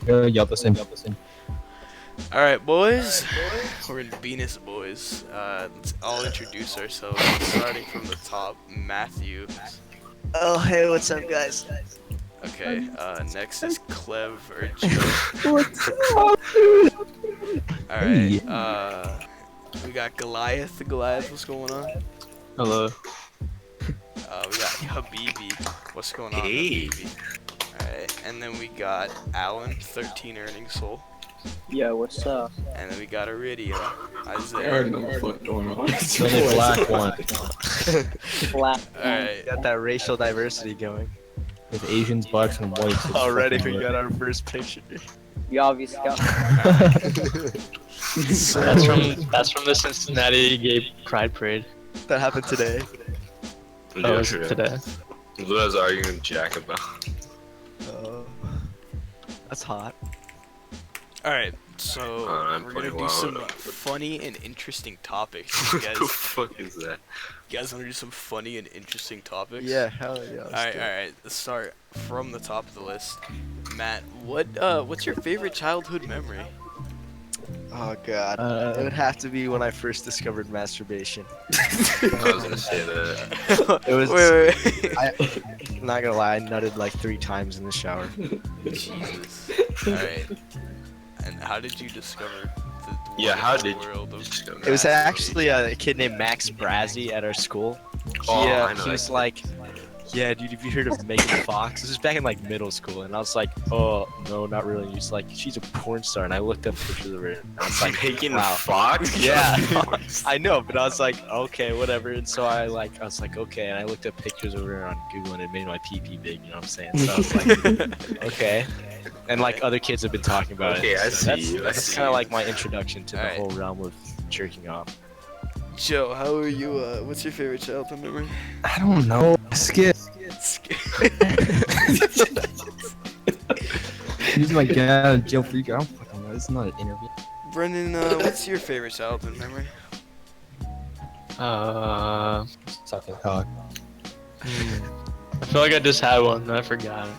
Yup, listen. Alright, boys. We're in Benis, boys. I'll introduce ourselves, starting from the top. Matthew. Oh, hey, what's up, guys? Okay, next is Clev or Joe. What's up, dude? Alright, we got Goliath. Goliath, what's going on? Hello. We got Habibi. What's going on, Hey. Habibi? Alright, and then we got Alan, 13 Earning Soul. Yo, what's up? And then we got Iridia, I Isaiah. already know what's going on. The only black one Black. Alright, Got that racial diversity going. with Asians, blacks, and whites. It's Already, fucking we weird. got our first picture. You obviously got. That's from the Cincinnati Gay Pride Parade. That happened today. That was today. What I was arguing with Jack about. That's hot. alright, so I'm we're gonna playing do wild. some funny and interesting topics. You What guys, the fuck is that? you guys wanna do some funny and interesting topics? Yeah, hell yeah. Alright, let's start from the top of the list. Matt, what's your favorite childhood memory? Oh god. It would have to be when I first discovered masturbation. I was gonna say that. It was. Wait. I'm not gonna lie, I nutted like 3 times in the shower. Jesus. Alright. And how did you discover the Yeah, how wonderful did you world of discover It was masturbation? actually a kid named Max Brazzi at our school. Oh, I know he that was kid. like, yeah, dude, have you heard of Megan Fox? This was back in like middle school, and I was like, oh, no, not really. And he's like, she's a porn star, and I looked up pictures of her, and I was like, Megan wow. Fox? Yeah, I know, but I was like, okay, whatever. And so I was like, okay, and I looked up pictures of her on Google, and it made my pee big. You know what I'm saying? So I was like, okay. And like other kids have been talking about Okay, it. I So see you, I That's see kind of you. like my introduction to the Alright. whole realm of jerking off. Joe, how are you? What's your favorite childhood memory? I don't know. Skip. He's my get out of jail free guy. I don't fucking know. This is not an interview. Brendan, what's your favorite childhood memory? Sucking cock. I feel like I just had one, and I forgot it.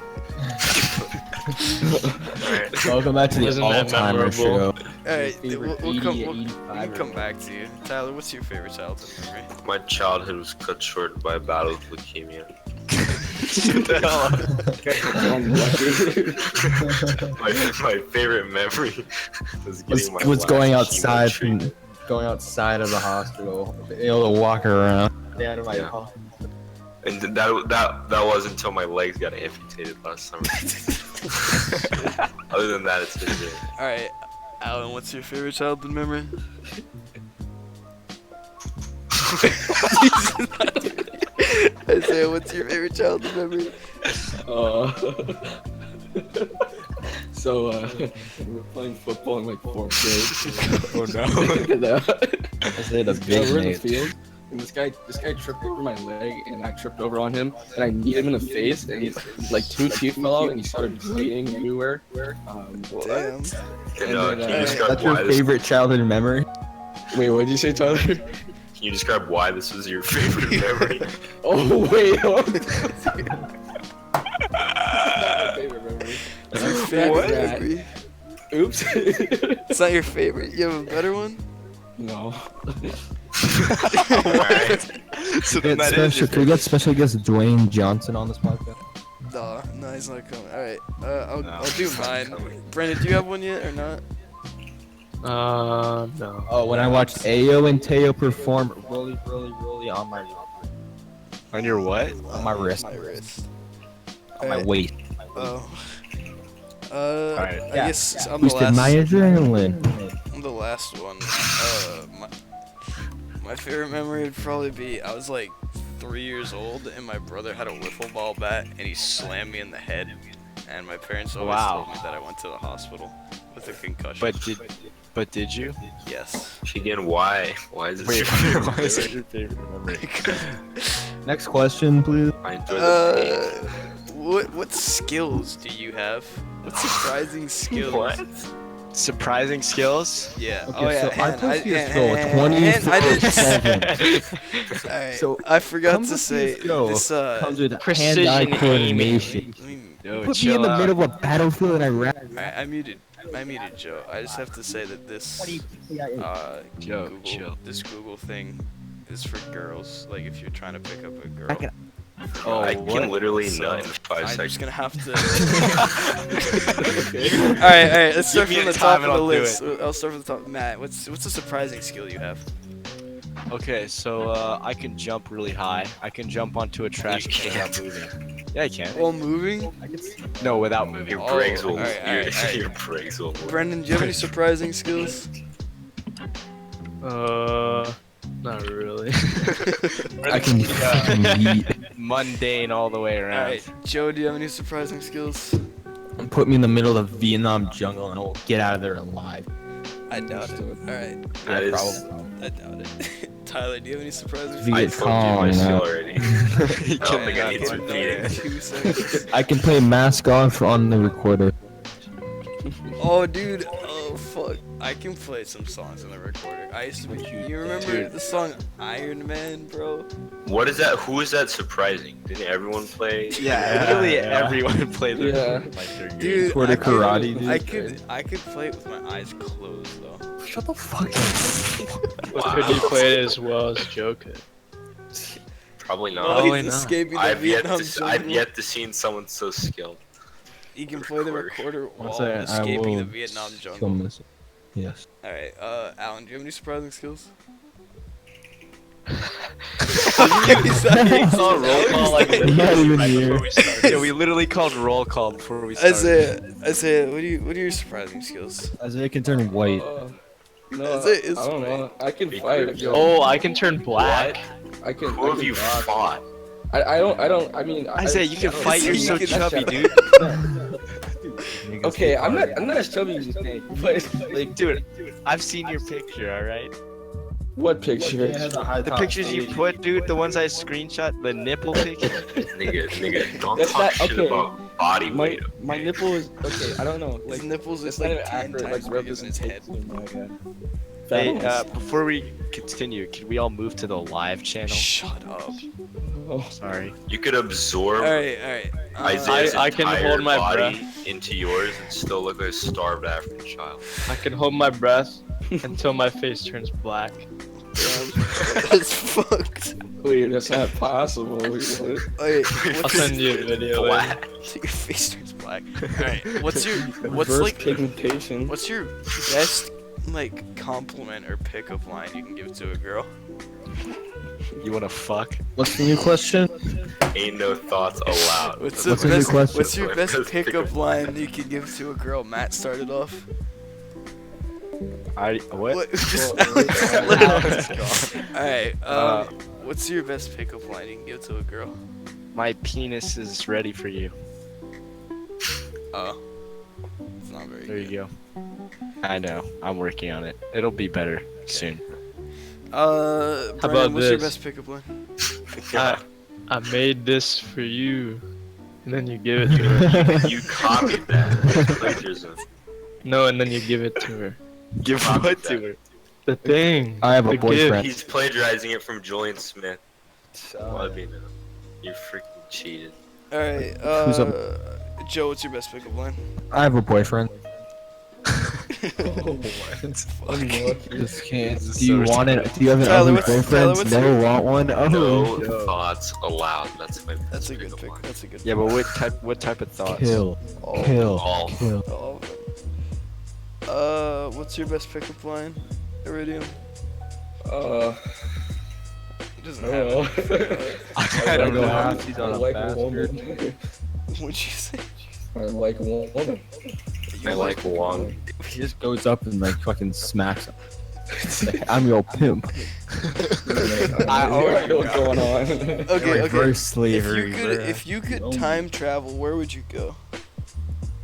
Alright. Welcome back to the Wasn't that all-timer memorable? show. Alright, Favorite we'll 80 come, to we'll 85 come back to you. Tyler, what's your favorite childhood memory? My childhood was cut short by a battle with leukemia. my favorite memory was getting my Was last going chemo outside treatment. of the hospital, able to walk around. Down to my Yeah. And that was until my legs got amputated last summer. Other than that, it's been good. Alright, Alan, what's your favorite childhood memory? Isaiah, what's your favorite childhood memory? We were playing football in like 4th grade. Oh no. And, I said a yeah, big we're in the name. field, and this guy tripped over my leg, and I tripped over on him, and I kneed him in the face, and he's like 2 teeth fell out, and he started bleeding everywhere. Damn. And, And can then, you uh, describe That's why your this? favorite childhood memory? Wait, what did you say, Tyler? Can you describe why this was your favorite memory? Oh wait, oh. That's not my favorite memory. That's your What? favorite Yeah. memory? Oops. It's not your favorite? You have a better one? No. Alright. So Can we get special guest Dwayne Johnson on this podcast? No, he's not coming. Alright, I'll do he's not mine. coming. Brandon, do you have one yet or not? No. Oh, when I watched Ayo and Teo perform really on my On your what? on my wrist, My wrist. on my Alright, waist. Oh. Alright, I yeah. guess I'm the Boosted my last. adrenaline. I'm the last one. My favorite memory would probably be I was like 3 years old and my brother had a wiffle ball bat and he slammed me in the head, and my parents always Wow. told me that I went to the hospital with a concussion. But did you? Yes. Again, why? Why is this Wait, your why favorite is it memory? your favorite memory? Next question, please. I enjoy the pain. What skills do you have? What surprising skills? What? Surprising skills? Yeah. Okay, oh yeah. so I and posted your and- skill and- and I did. 24/7. Alright, So, I forgot comes to with say your skill this. comes with Precision hand-eye aiming. coordination. Let me Yo, Put me in the chill middle out. of a battlefield and I ran. Alright, I muted Joe. I just have to say that this Joe, Google, chill. this Google thing is for girls. Like if you're trying to pick up a girl. Oh, I what? can literally So, nut in 5 I'm seconds. just gonna have to. Alright, let's start Give me from a the top time of and the I'll do list. I'll start from the top. Matt, what's a surprising skill you have? Okay, so I can jump really high. I can jump onto a trash You can without can't. moving. Yeah, I can. While moving? No, without moving. Your Oh, brains will. alright. Your brains will. Brendan, do you have any surprising skills? Not really. I can fucking yeet. Mundane all the way around. Alright, Joe, do you have any surprising skills? Put me in the middle of Vietnam jungle and I'll get out of there alive. I doubt it. Alright, That is. I doubt it. Tyler, do you have any surprising If you I get told you my calm, skill man. already. I don't think I need to skills? repeat it. 2 seconds. I can play mask off on the recorder. Oh, dude. Oh, fuck. I can play some songs on the recorder. I used to be. You remember Dude. the song Iron Man, bro? What is that? Who is that surprising? Didn't everyone play? Yeah, literally everyone played the Yeah. like their game. Dude, Quarter I could- karate, dude. I could play it with my eyes closed, though. Shut the fuck up. But could you play it as well as Joe could? Probably Oh, not. Probably he's not. escaping the I've yet Vietnam to. I've jungle. yet to see someone so skilled. You can play the recorder. recorder while Once I escaping the will Vietnam kill jungle. myself. Yes. Alright, Alan, do you have any surprising skills? It's all roll call like Not even right here. before we started. Yeah, we literally called roll call before we started. Isaiah, what are your surprising skills? Isaiah can turn white. No, Is it- is- I don't know. I can Big fight. group. Yo. Oh, I can turn black. I can. Who I have can you box. fought? I don't. I mean. Isaiah, you can I don't- fight. You're so You can- chubby, dude. Okay, I'm not as chubby as you think. But Like, dude, I've seen your picture. All right. what picture? The pictures you put, dude. The ones I screenshot. The nipple picture. Nigga, don't That's talk not- shit okay. about body My weight. my nipple is okay. I don't know. His Like nipples it's is not like an 10 accurate times like bigger than his head. representation of my Hey, fatness. before we continue, can we all move to the live channel? Shut up. Oh, Sorry. You could absorb Alright. Isaiah's I can entire hold my body into yours and still look like a starved African child. I can hold my breath until my face turns black. That's fucked. wait, that's not possible. Wait, what? Wait, I'll send you a video. later. Black. Your face turns black. Alright, what's Reverse like pigmentation. what's your best like compliment or pickup line you can give to a girl? You wanna fuck? What's the new question? Ain't no thoughts allowed. What's What's the new question? What's your best Best pickup pickup line you can give to a girl? Matt started off. What? Just Alex. Alright, what's your best pickup line you can give to a girl? My penis is ready for you. Oh. It's not very There good. you go. I know. I'm working on it. It'll be better soon. Brandon, about what's your this? best pickup line? I made this for you, and then you give it to her. You copied that. Plagiarism. No, and then you give it to her. Give Copy what that. to her? The thing. I have a the boyfriend. He's plagiarizing it from Julian Smith. Let me know. You freaking cheated. Alright, Who's up? Joe, what's your best pickup line? I have a boyfriend. Fuck. Just can't. This is Do you so want it? Do you have an Tyler, ugly what's- Tyler, boyfriend? what's Never your- want one? Oh. No thoughts allowed. That's my. That's a good pickup pick. line. That's a good Yeah, but what type of thoughts? Kill. Oh, Kill. All. Kill. all of them. What's your best pickup line? Iridium? He doesn't have no. it. I don't go know. half, he's I on a like a bastard. woman. What'd you say? I like a woman. I like long. He just goes up and like fucking smacks him. It's like, I'm your pimp. I already know what's going on. Okay, Reverse okay. slavery. If you could time travel, where would you go?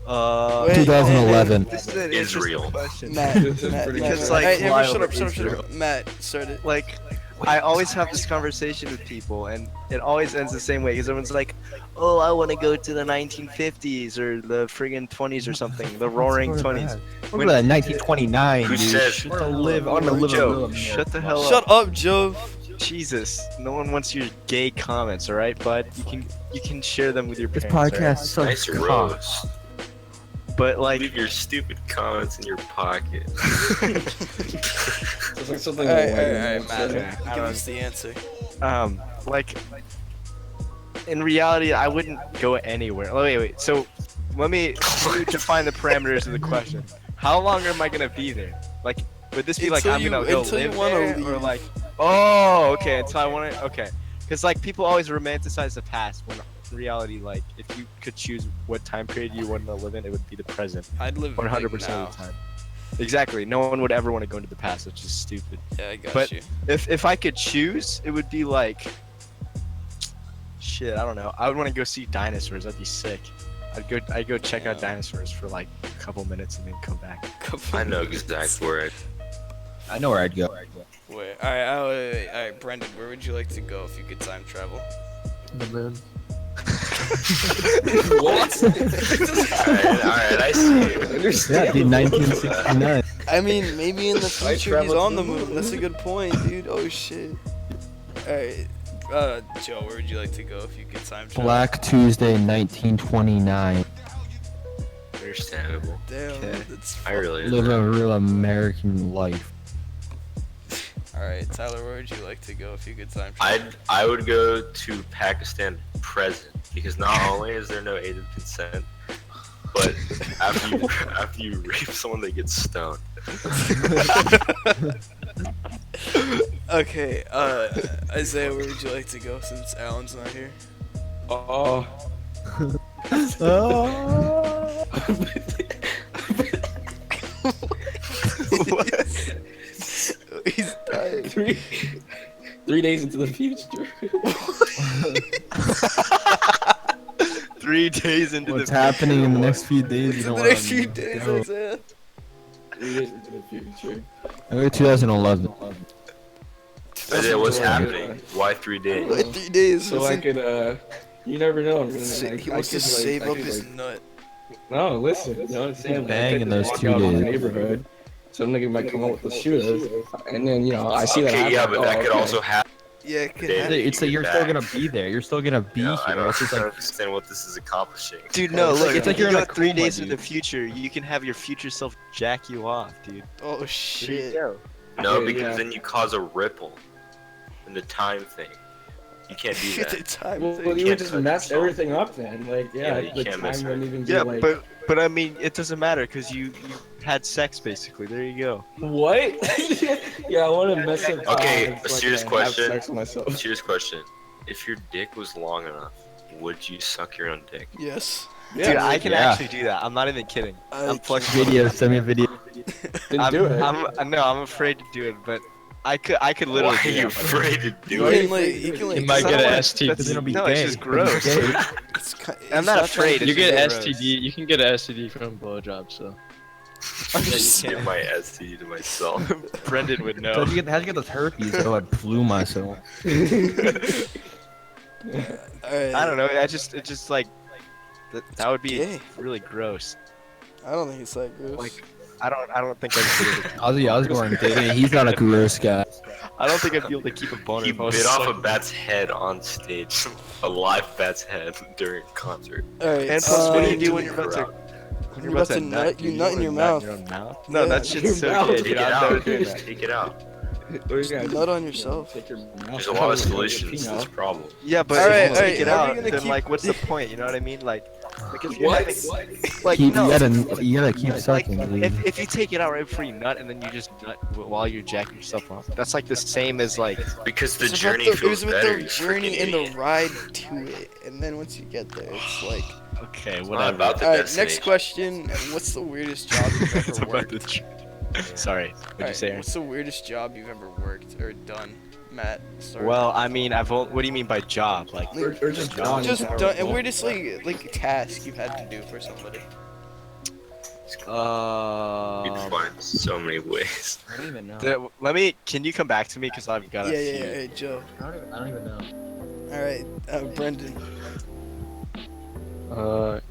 Uh, Wait, 2011. This is an Israel. interesting question. Matt, This is Matt, pretty Matt, good. Because, Matt. like, Hey, hey, fly shut over up, shut up, shut Israel. up. Matt, start it. Like, I always have this conversation with people, and it always ends the same way. Because everyone's like, "Oh, I want to go to the 1950s or the friggin' 20s or something, the Roaring 20s." Look at that 1929. Who dude. says? Shit to live on the live Joe, of shut the hell up. Shut up, Joe. Jesus, no one wants your gay comments, all right, bud? You can share them with your This parents. podcast sucks Nice cock. roast. But like, Leave your stupid comments in your pocket. It's like something. Alright, white alright, would Matt. say. Give us the answer. like, in reality, I wouldn't go anywhere. Oh, wait. So, let me define the parameters of the question. How long am I gonna be there? Like, would this be like Until I'm gonna you- go until you live wanna there, or leave. like, oh, okay, until I wanna, okay, because like people always romanticize the past when in reality, like, if you could choose what time period you want to live in, it would be the present, I'd live 100% now. of the time. Exactly. No one would ever want to go into the past, which is stupid. Yeah, I got But- you. If I could choose, it would be like, shit, I don't know. I would want to go see dinosaurs. That'd be sick. I'd go check out Yeah. dinosaurs for like a couple minutes and then come back. I know exactly where I know where I'd go. Wait, alright, Brendan, where would you like to go if you could time travel? The moon. What? Alright, I see. Yeah, dude, 1969. I mean, maybe in the future he's traveled on to the the moon. moon. That's a good point, dude. Oh shit. Alright, Joe, where would you like to go if you could time travel? Black Tuesday, 1929. Understandable. Damn, Okay. that's I really Live a real American life. Alright, Tyler, where would you like to go if you could time travel? I would go to Pakistan present because not only is there no aided consent, but after you rape someone, they get stoned. Okay, Isaiah, where would you like to go since Alan's not here? Oh. He's dying. 3 days into the future. 3 days into What's the happening in the next few days? You In don't the wanna next few days, know. Isaiah. 3 days into the future. I go 2011. Isaiah, what's happening? Why 3 days? Like 3 days. So I could, you never know. I'm gonna, He wants to save up his nut. No, listen. You know what I'm saying? Bang I could in just those walk 2 out in the days. neighborhood. Some nigga might come up with the shooters, and then I see that. Okay, happen, yeah, but that oh, could okay. also happen. Yeah, it could It's happen. It's like you're still gonna be there. You're still gonna be I here. don't It's just like understand what this is accomplishing. Dude, no, It's look, like- if it's like you you're in go a 3 coma, days into the dude. future, you can have your future self jack you off, dude. Oh There you shit. go. No, Yeah, because yeah. then you cause a ripple in the time thing. You can't do The that. time Well, thing. you can't would just touch mess yourself. everything up then. Like, Yeah, yeah, you the can't mess time wouldn't even Yeah, be like. but I mean, it doesn't matter because you had sex basically. There you go. What? Yeah, I want to mess up. Okay, time a so I serious can question. Have sex with myself. Serious question. If your dick was long enough, would you suck your own dick? Yes. Dude, I can Yeah. actually do that. I'm not even kidding. I I'm flexible. video. Send me a video. Didn't do it. I'm afraid to do it, but I could literally Why are do you that. afraid to do You it? can like, you can like. You might get an STD. That's- It'll be no, gay. it's just It'll be gross. gay. I'm not afraid. You It's get just gross. STD. You can get an STD from blowjob. So I'm just give my STD to myself. Brendan would know. How'd you get the herpes? Oh, I blew myself. Alright. I don't know. It just like that would be Gay. really gross. I don't think it's that gross. Like, I don't think I'd Ozzy Osbourne did it. He's not a gross guy. I don't think I'd be able to keep a boner. He if I was bit off a sucking- bat's head on stage, a live bat's head during a concert. Alright. And plus, what do you to do when the you're about to? crowd. When You're about to nut, dude, you nut in your wanna mouth. your own mouth? No, Yeah. that shit's Your so mouth. gay, Take dude. it I'm out. never doing that. Take it out. Nut on yourself. Take your mouth There's a lot of out, solutions to you know. this problem. Yeah, but Alright, if you alright, take it how are you out, gonna then keep- like, what's the point? You know what I mean? Like if you're What? having- like Keep, no. you gotta keep Like, sucking, dude. if you take it out right before you nut and then you just nut while you're jacking yourself off, that's like the same as like Because the It's about journey it was feels about better. the you journey freaking and the idiot. ride to it, and then once you get there, it's like. okay, It's not whatever. about the Alright, next destination. question. What's the weirdest job you've It's ever about worked? Sorry, what'd you Alright, say? Aaron? what's the weirdest job you've ever worked or done, Matt? Start. Well, I mean, what do you mean by job? Like, Or just done. just in done, and general. weirdest like task you've had to do for somebody. You can find so many ways. I don't even know. can you come back to me? Because I've got Yeah, a yeah, few. yeah. Hey, Joe. I don't even know. All right, Brendan.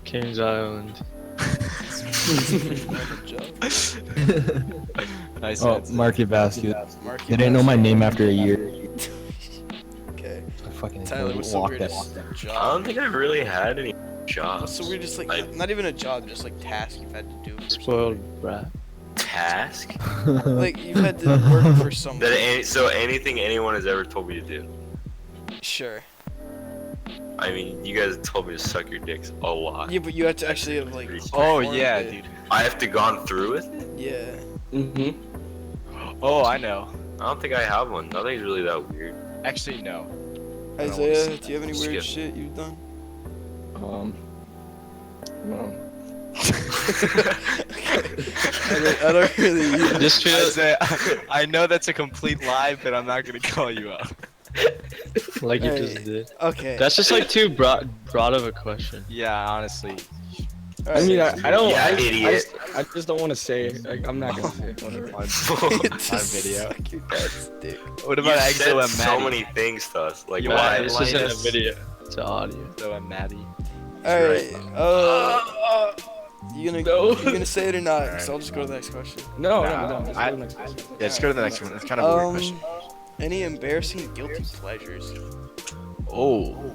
Kings Island. Nice Oh, answer. Market Basket. Mark They didn't know my name after a year. fucking Tyler, what's the walk weirdest that. I don't job? think I've really had any jobs. So we're just like I- not even a job, just like task you've had to do. For Spoiled brat. Task? somebody. Like you've had to work for someone. So anything anyone has ever told me to do. Sure. I mean, you guys told me to suck your dicks a lot. Yeah, but you have to actually have like. Oh performed yeah, it. dude. I have to gone through with it? Yeah. Mm-hmm. Oh, I know. I don't think I have one. Nothing's really that weird. Actually, no. Isaiah, do you have any Skip. weird shit you've done? No. I don't really. Just feel I know that's a complete lie, but I'm not gonna call you out. like you Hey. just did. Okay. That's just like too broad of a question. Yeah, honestly. I mean, I don't. Yeah, I idiot. I just don't want to say. Like, I'm not gonna say it. Whatever. On video. Suck your dad's dick. What You about said Exo and so Maddie? many things to us. Like, You why? want- This why isn't a this- video. It's audio. Exo and Maddie. Alright. You gonna No. you gonna say it or not? Alright. So I'll just go to the next question. No, Nah, no, no. Just I- go to the next question. Yeah, let's go to the next one. It's kind of a weird question. Any embarrassing guilty pleasures? Oh,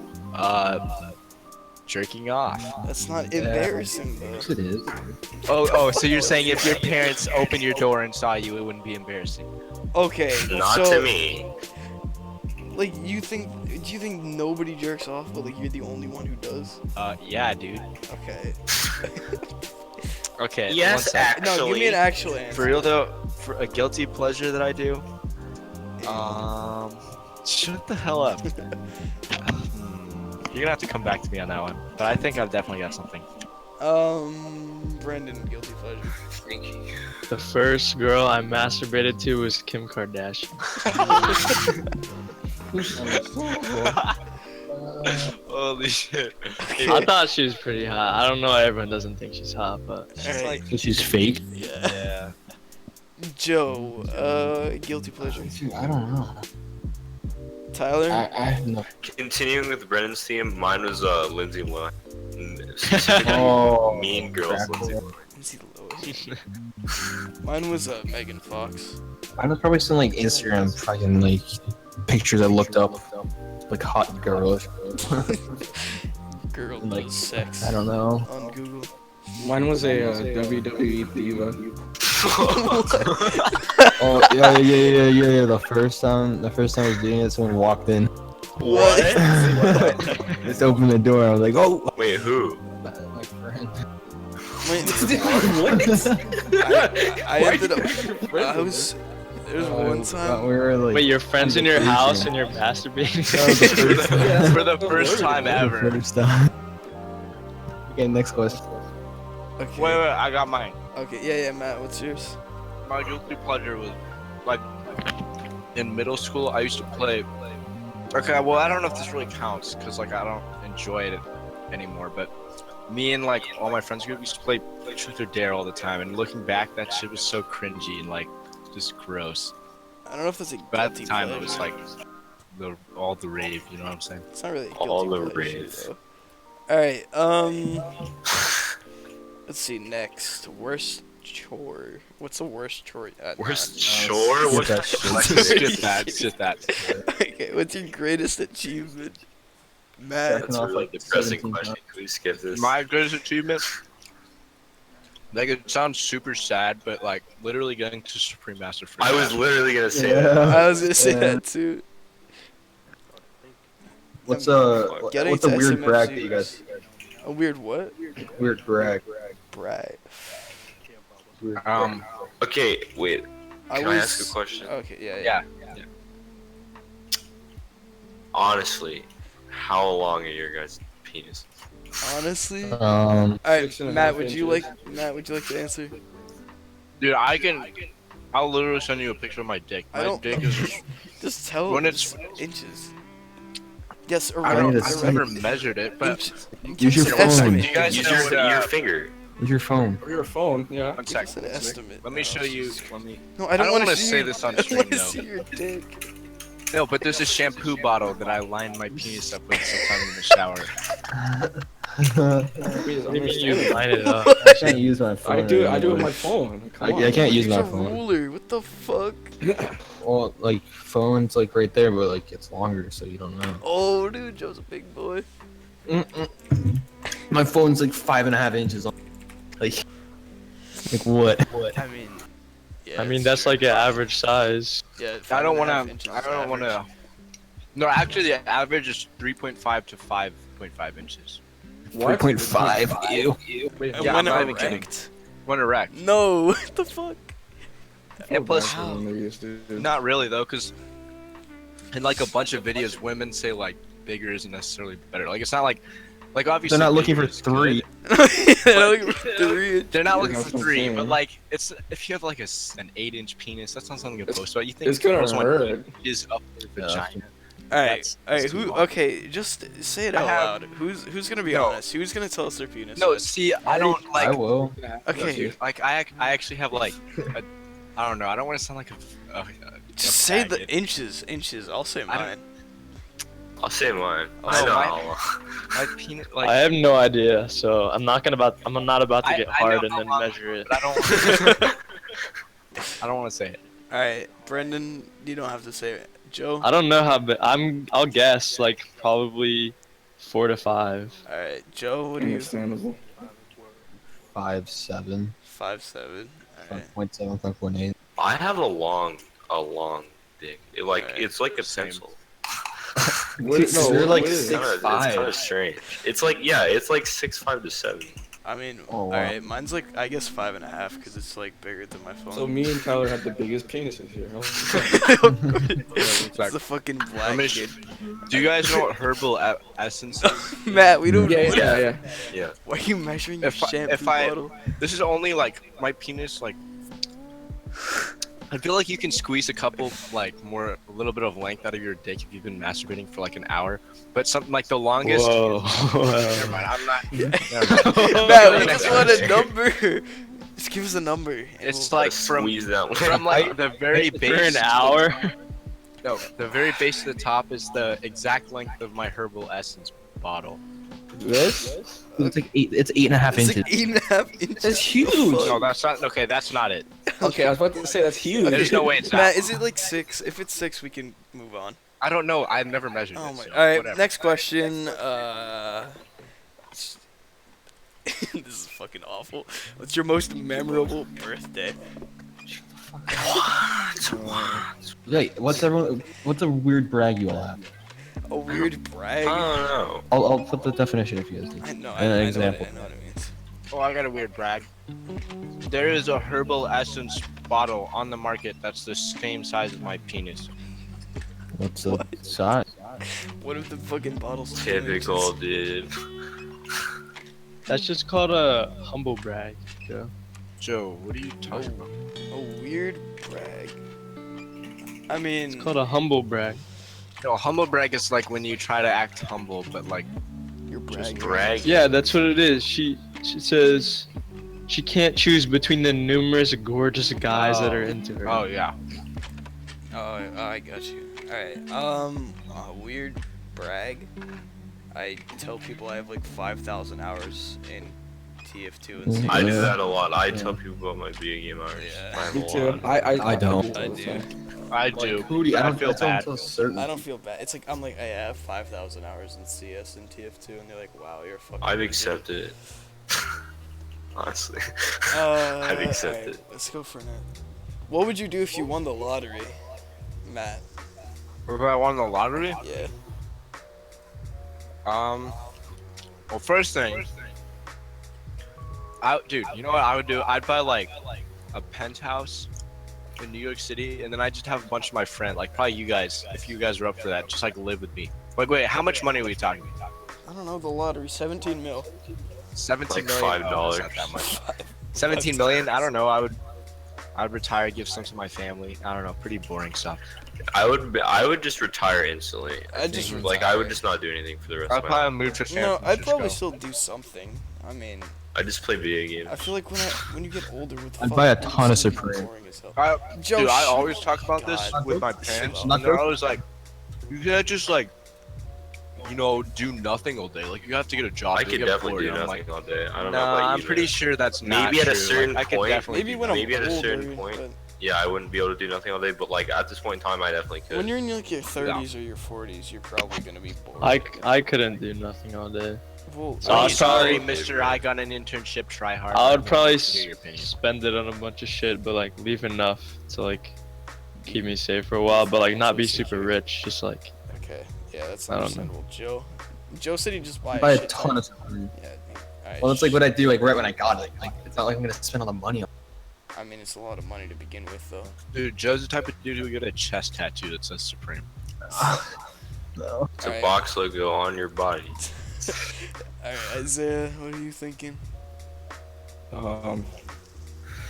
jerking off. That's not embarrassing though. Yes, it is. Oh, so you're saying if your parents opened your door and saw you, it wouldn't be embarrassing? Okay. Not so, to me. Like, do you think nobody jerks off, but like you're the only one who does? Yeah, dude. Okay. Okay. Yes, one sec. No, give me an actually. actual answer. For real though, for a guilty pleasure that I do, shut the hell up. You're gonna have to come back to me on that one, but I think I've definitely got something. Brendan, guilty pleasure. The first girl I masturbated to was Kim Kardashian. Holy shit. I thought she was pretty hot. I don't know. Everyone doesn't think she's hot, but It's like, She's fake. yeah. Joe, guilty pleasure. Dude, I don't know. Tyler. I have no. Continuing with Brennan's theme, mine was Lindsay Lohan. Specifically, Oh, Mean Girls crap. Lindsay Lohan. Lindsay Lohan. Mine was Megan Fox. I was probably some like Instagram fucking like pictures I looked up, like hot girls. Girl Like, does sex I don't know. on Google. Mine was a WWE diva. Oh yeah. The first time I was doing it, someone walked in. What? Just opened the door. I was like, oh. Wait, who? My friend. Wait, I ended up. I was. There's one time. We were like. wait, your friends in your house and you're masturbating? For the first time ever. First time. Okay, next question. Okay. Wait, I got mine. Okay. Yeah. Matt, what's yours? My guilty pleasure was like in middle school. I used to play. Okay, well I don't know if this really counts because like I don't enjoy it anymore. But me and like all my friends group used to play Truth or Dare all the time. And looking back, that shit was so cringy and like just gross. I don't know if that's a But at the guilty time, pleasure. it was like all the rave. You know what I'm saying? It's not really a All guilty the pleasure, raves. though. All right. Let's see. Next, worst chore. What's the worst chore? Worst not- chore? What's that shit. It's just that. It's just that. Okay. What's your greatest achievement, Matt? That's a really depressing question. Can we skip this? My greatest achievement. Like it sounds super sad, but like literally getting to Supreme Master Free. I was literally gonna say Yeah. that. I was gonna say Yeah. that too. What's Getting what's a to weird SMFC. brag that you guys? A weird what? Weird brag. Brag. Weird Okay, wait. I Can I ask a question? Okay. Yeah. Yeah. Honestly, how long are your guys' penis? Honestly. brag. All right, 6.5 Matt. Would you inches. like? Matt, would you like to answer? Dude, I'll literally send you a picture of my dick. I My don't- dick is just, Just tell. When just it's- inches. Yes, I around. don't, to I've see. never measured it, but Inches. Use your Give us an phone. estimate. Do you guys Use know your, what, your finger. Use your phone. Or your phone, yeah. one Give us second. an estimate. Let me show you. Let me. No, I don't, don't want wanna to say this on I don't stream, want to though. see your dick. No, but there's a shampoo bottle that I line my penis up with sometimes in the shower. Please, What do you mean you understand. line it up? I can't use my phone. I do it with my anymore. phone. Come I on. can't use Use my a phone. ruler. What the fuck? Well, like phone's like right there, but like it's longer, so you don't know. Oh, dude, Joe's a big boy. My phone's like 5.5 inches long. Like what? I mean, yeah. I mean, it's that's true. like an average size. Yeah. I don't 5.5 want inches to. I is don't want average. to. No, actually, the average is 3.5 to 5.5 inches. 3.5. Ew. Wait, And Yeah, when I'm not even kidding. erect? When erect. No. What the fuck? And plus, How? not really though, because in like a bunch of videos, women say like bigger isn't necessarily better. Like it's not like obviously They're not looking bigger for is 3. good. They're looking for 3 inches. They're not looking That's for what I'm 3, saying. but like it's if you have like an 8-inch penis, that's not something to boast about. You think It's gonna girls want hurt. is up their Yeah. vagina. Alright, That's who? too long. Okay, just say it I out have- loud. Who's gonna be No. honest? Who's gonna tell us their penis? No, size? see, I don't I like. will. Okay, Like I actually have like, I don't know. I don't want to sound like a just say the faggot. inches. I'll say I don't- mine. I'll say mine. Oh, I know. mine- my penis. Like I have no idea, so I'm not about to get I hard know and how then long- measure it. but I don't. I don't want to say it. Alright, Brendan, you don't have to say it. Joe. I don't know how big. I'll guess like probably 4 to 5. Alright, Joe. What are you? Understandable. 5.7. 5'7". Alright. 5.7. 5.8. I have a long dick. Alright. It's like a Same. pencil. What, no, you're like what is it? It's 6'5". kind of strange. It's like it's like 6'5" to 7. I mean, Oh, wow. alright. Mine's like I guess 5.5 because it's like bigger than my phone. So me and Tyler have the biggest penises here. It's the fucking black me kid. Do you guys know what herbal essence is? Matt, we don't. Yeah. Why are you measuring your shampoo bottle? This is only like my penis. Like, I feel like you can squeeze a couple like a little bit of length out of your dick if you've been masturbating for like an hour. But something like the longest. Whoa. Never mind. I'm not. Matt, we just want a number. Just give us a number. and It's we'll- like from Squeeze that one. like the very For base. an hour? No, the very base of the top is the exact length of my herbal essence bottle. This? It's like 8. It's 8.5 It's inches. like 8.5 inches. That's huge. No, that's not. Okay, that's not it. Okay, I was about to say that's huge. There's no way it's Matt, not. is it like 6? If it's 6, we can move on. I don't know. I've never measured Oh it. my. so All right, whatever. next question. This is fucking awful. What's your most memorable birthday? Wait, what's a weird brag you all have? A weird I brag. don't know. I'll put the definition if you guys do. I know. An I know example. I know what it means. Oh, I got a weird brag. There is a herbal essence bottle on the market that's the same size as my penis. What's the size? What if the fucking bottle's 2 Typical, inches? dude. That's just called a humble brag, Joe. Joe, what are you talking about? A weird brag. I mean, It's called a humble brag. No, humble brag is like when you try to act humble, but like you're Just bragging. brag. Yeah, that's what it is. She says she can't choose between the numerous gorgeous guys that are into her. oh yeah. Oh, I got you. Alright, a weird brag. I tell people I have like 5,000 hours in TF2 and I do Yeah. that a lot. I tell people about my video game hours. Yeah. I have Me a too. lot. I don't. I do. I do. Hootie, I don't feel that's what I'm bad. so certain. I don't feel bad. It's like, I'm like, I have 5,000 hours in CS and TF2, and they're like, wow, you're a fucking I've idiot." accepted it. Honestly. I've accepted. Let's go for it. What would you do if you won the lottery, Matt? If I won the lottery, Yeah. well, first thing, dude, you know what I would do? I'd buy like a penthouse in New York City, and then I'd just have a bunch of my friends, like probably you guys, if you guys are up for that, just like live with me. Like, wait, how much money are we talking? I don't know, the lottery, 17 mil. 17 Like million? Oh, $5. that's not that much. 17 million? I don't know. I'd retire, give some to my family. I don't know, pretty boring stuff. I would just retire instantly. I'd just Like I would retire. just not do anything for the rest I'd of my life. probably move to San No, I'd Francisco. probably still do something. I mean, I just play video games. I feel like when you get older, with I'd buy a ton of Supreme. Joe, Dude, I shut always up. talk about this God. with my Shut parents, up. and they're always like, "You can't just like do nothing all day. Like you have to get a job. I you could get definitely bored. do I'm nothing like, all day. I don't know nah, about I'm you. pretty man. sure that's not Maybe at a true. certain like, I could point- definitely Maybe do when that. I'm Maybe at a certain older, point. but Yeah, I wouldn't be able to do nothing all day, but like at this point in time, I definitely could. when you're in like your 30s or your 40s, you're probably gonna be bored. I couldn't do nothing all day. Well, So I'll sorry, probably- Mister. I got an internship. Try hard. I would probably hear your opinion. spend it on a bunch of shit, but like leave enough to like keep me safe for a while, but like not be super rich. Just like okay, yeah, that's I don't know. understandable. Joe said he just buy Buy a a shit ton of stuff. Yeah. Alright, Well, it's like what I do like right when I got it. Like it's not like I'm gonna spend all the money on. I mean, it's a lot of money to begin with, though. Dude, Joe's the type of dude who would get a chest tattoo that says Supreme. No. It's a Alright. box logo on your body. Alright, Isaiah, what are you thinking?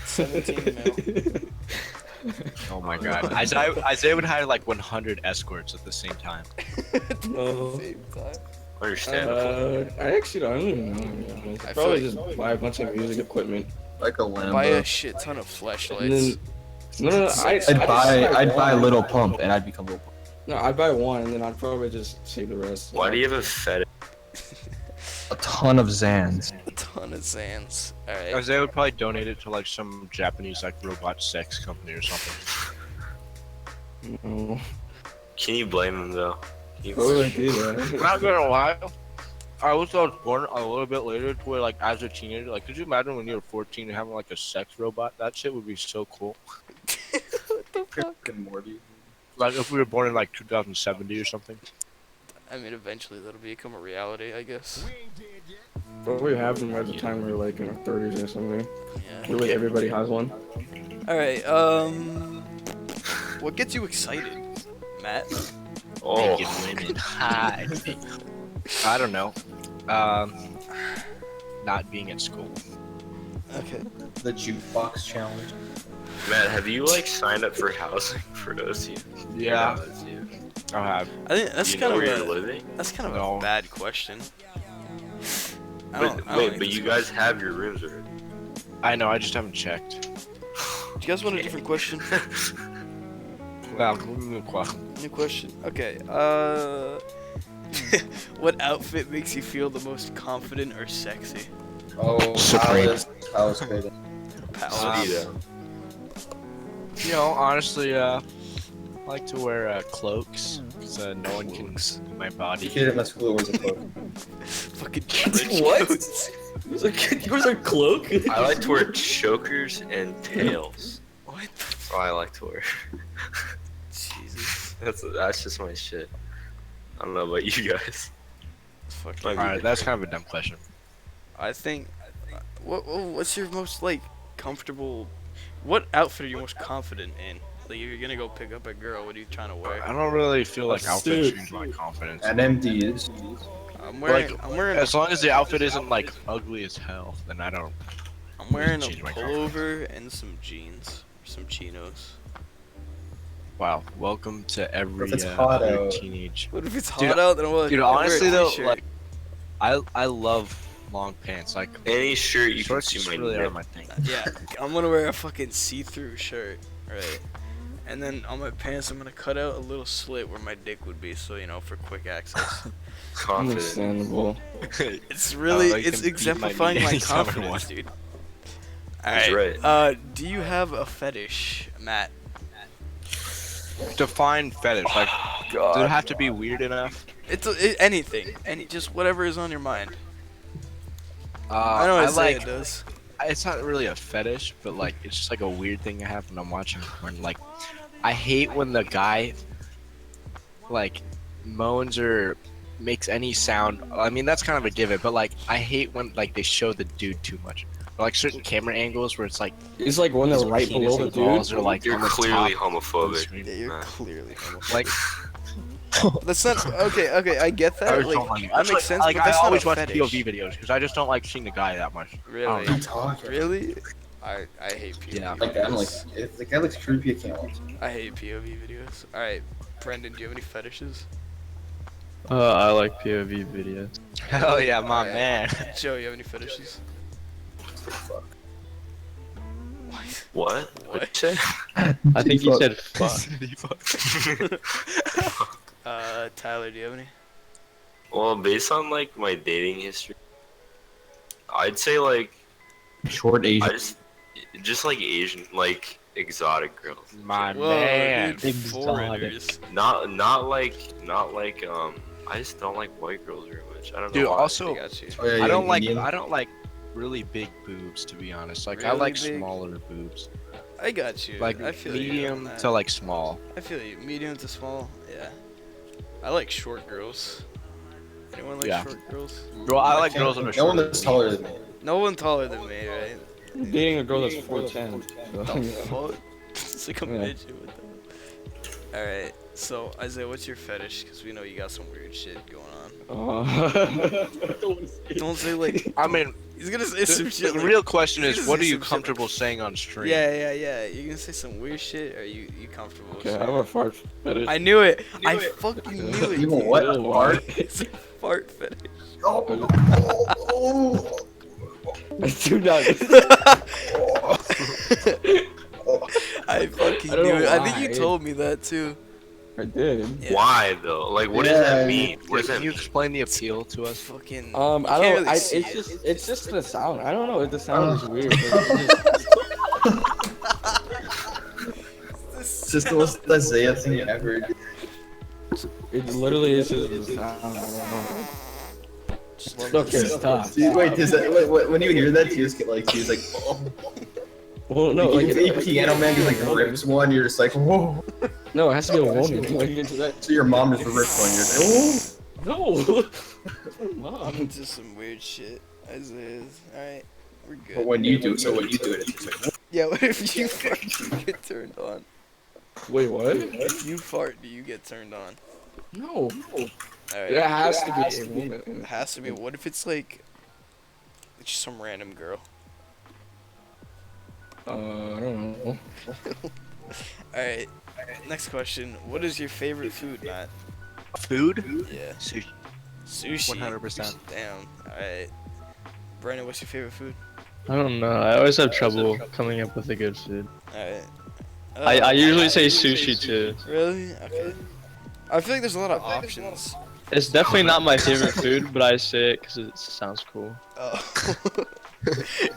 17 mil. Oh my god. Isaiah would hire like 100 escorts at the same time. Oh. Same time. Understandable. I actually don't even know. To be honest. I I'd feel probably like- just buy a bunch of music equipment. Like a Lambo. Buy a shit ton of And flashlights. then, no, I'd buy one. Little Pump and I'd become Little Pump. No, I'd buy one and then I'd probably just save the rest. Why do you have a fetish? A ton of Zans. A ton of Zans. Alright. Isaiah would probably donate it to like some Japanese like robot sex company or something. No. Can you blame him though? Can you Why would I do that? Not gonna lie, I was born a little bit later to where like as a teenager, like could you imagine when you were 14 and having like a sex robot? That shit would be so cool. What the fuck? Morty. Like if we were born in like 2070 or something. I mean, eventually that'll become a reality, I guess. Probably have them at the time we were like in our 30s or something. Yeah. Really, everybody has one. Alright, what gets you excited, Matt? Oh, Naked women. Hi. I don't know. Not being at school. Okay. The jukebox challenge. Matt, have you like signed up for housing for OCU? Yeah, OCU. I have. I think that's Do you kind know of where you're a, living? that's kind of No. a bad question. I But don't think wait, but it's you good. guys have your rooms already. I know. I just haven't checked. Do you guys want a different question? Well, new question. New question. Okay. What outfit makes you feel the most confident or sexy? Oh, Supreme. Palace clothing. Palace. Speedo. You know, honestly, I like to wear cloaks so no one can see my The body. kid at my school wears a cloak. Fucking trench What? coats. Yours are cloak? I like to wear chokers and tails. What the That's all I like to wear. Jesus. That's just my shit. I don't know about you guys. Fucking. Like- Alright, that's kind of a dumb question. I think. What's your most like comfortable? What outfit are you most confident in? Like, if you're gonna go pick up a girl, what are you trying to wear? I don't really feel like A outfits suit. change my confidence. At MDs. I'm wearing. Like, I'm wearing. as long as the outfit isn't like ugly as hell, then I don't. I'm wearing a change my pullover and some jeans, or some chinos. Wow, welcome to every If it's hot other out. teenage. What if it's hot Dude, out? Then I'm like, Dude, I'll wear a honestly though, t-shirt. like, I love long pants. Like, Any shirt you can shorts see just my really are nip. my thing. Yeah, I'm gonna wear a fucking see-through shirt, right? And then on my pants, I'm gonna cut out a little slit where my dick would be, so you know, for quick access. Confident. Understandable. It's really, like it's them beat my exemplifying knee my anytime I confidence, want. dude. That's Alright. right. Do you have a fetish, Matt? Define fetish. Like, does it have to be weird enough? It's anything, just whatever is on your mind. I I know I Isaiah like. does. It's not really a fetish, but like, it's just like a weird thing I have when I'm watching porn. Like, I hate when the guy, like, moans or makes any sound. I mean, that's kind of a given, but like, I hate when like they show the dude too much. Or, like certain camera angles where it's like It's like when they're his right penis below the and balls dude. are like You're on the clearly top of the homophobic. screen. Yeah, you're Matt. clearly homophobic. Like, That's not okay. I get I that. just don't Like, like that makes sense. Like, but that's I not always a watch fetish. POV videos because I just don't like seeing the guy that much. Really? know. Really? I hate POV Yeah. Like that, I'm like, videos. if the guy looks creepy, I can't watch. I hate POV videos. Alright, Brendan, do you have any fetishes? I like POV videos. Hell yeah, my Alright. man. Joe, you have any fetishes? Fuck. What? What'd you say? I think you said fuck. Tyler, do you have any? Well, based on like my dating history, I'd say like Short Asian. just like Asian, like exotic girls. My Whoa, man. dude, foreigners. Not like I just don't like white girls very much. I don't know Dude, why. also, I got you. Oh, yeah, I don't like Indian. I don't like really big boobs, to be honest. Like I Really like big? smaller boobs, I got you. like I feel you on medium that. to like small. I feel you. Medium to small. Yeah. I like short girls. Anyone like Yeah. short girls? Well, I like girls that are No one shorter that's than me. taller than me. No one taller than me, right? I'm dating a girl that's 4'10". The So, fuck? It's like a Yeah. midget with that. Alright, so Isaiah, what's your fetish? Because we know you got some weird shit going on. Don't say like. I mean, He's gonna say some the shit. Like, real question he's is, gonna what say are you some shit comfortable saying on stream? Yeah. You're gonna say some weird shit, or are you comfortable with okay, I saying have a it? fart fetish. I knew it. I fucking knew it. Even dude. what? Really Fart? It's a fart fetish. Do not. I fucking I don't knew know it. I think why. you told me that too. I did. Yeah. Why though? Like, what does Yeah, that mean? What does that Can you mean? explain the appeal to us? Fucking. I you don't. can't really I, see it's just the sound. I don't know. The sound is weird. But it's It's just the most Isaiah thing ever. it literally is just the sound. I don't know. Okay, stop. Dude, wait, does that, wait, when you hear that, you just get like, he's like, oh. Well, no, like Like, piano man just like rips one, you're just like, whoa. no, it has to be a woman. Like into that. So your mom just rips one, you're just like, No. Mom. I'm into some weird shit. Isaiah's. Alright, we're good. but when you do it, so when you do it, it's just like, Yeah, what if you fart, do you get turned on? Wait, what? If you fart, do you get turned on? No. Alright. It has to be a It woman. has to be. What if it's like just some random girl? I don't know. Alright. Next question. What is your favorite food, Matt? Food? Yeah. Sushi. Sushi. 100%. Damn. Alright. Brandon, what's your favorite food? I don't know. I always have trouble coming up with a good food. Alright. I usually say sushi too. Really? Okay. I feel like there's a lot of options. It's definitely not my favorite food, but I say it because it sounds cool. Oh.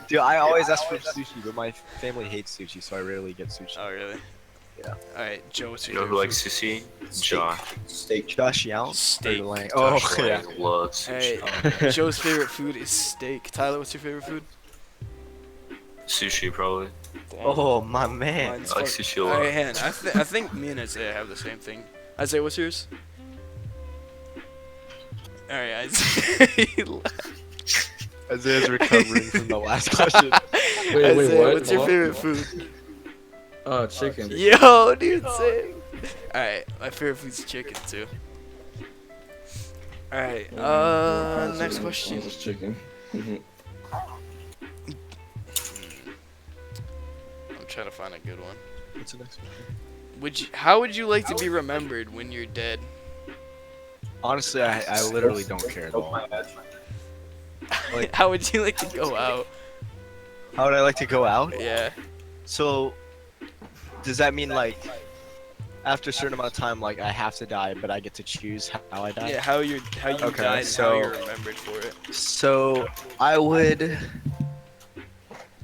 Dude, I always ask for sushi, but my family hates sushi, so I rarely get sushi. Oh, really? Yeah. Alright, Joe, what's You your know who favorite likes sushi? steak. Josh. Steak. Josh Young? Steak. Oh, Josh yeah. Lang loves sushi. Alright, Joe's favorite food is steak. Tyler, what's your favorite food? Sushi probably. Oh, my man. Mine's I like fuck- sushi a lot. Alright, Han, I think me and Isaiah have the same thing. Isaiah, what's yours? Alright, Isaiah. Isaiah's recovering from the last question. Wait, Isaiah, what? what's your Hello? favorite food? Chicken. Yo, dude, same. Alright, my favorite food's chicken too. Alright, next question. It's chicken. Mhm. I'm trying to find a good one. What's the next one? How would you like to be remembered when you're dead? Honestly, I literally don't care at all. Like- How would you like to go out? How would I like to go out? Yeah. So, does that mean like, after a certain amount of time, like I have to die, but I get to choose how I die? Yeah, how you Okay, died and how so- you're remembered for it. So I would.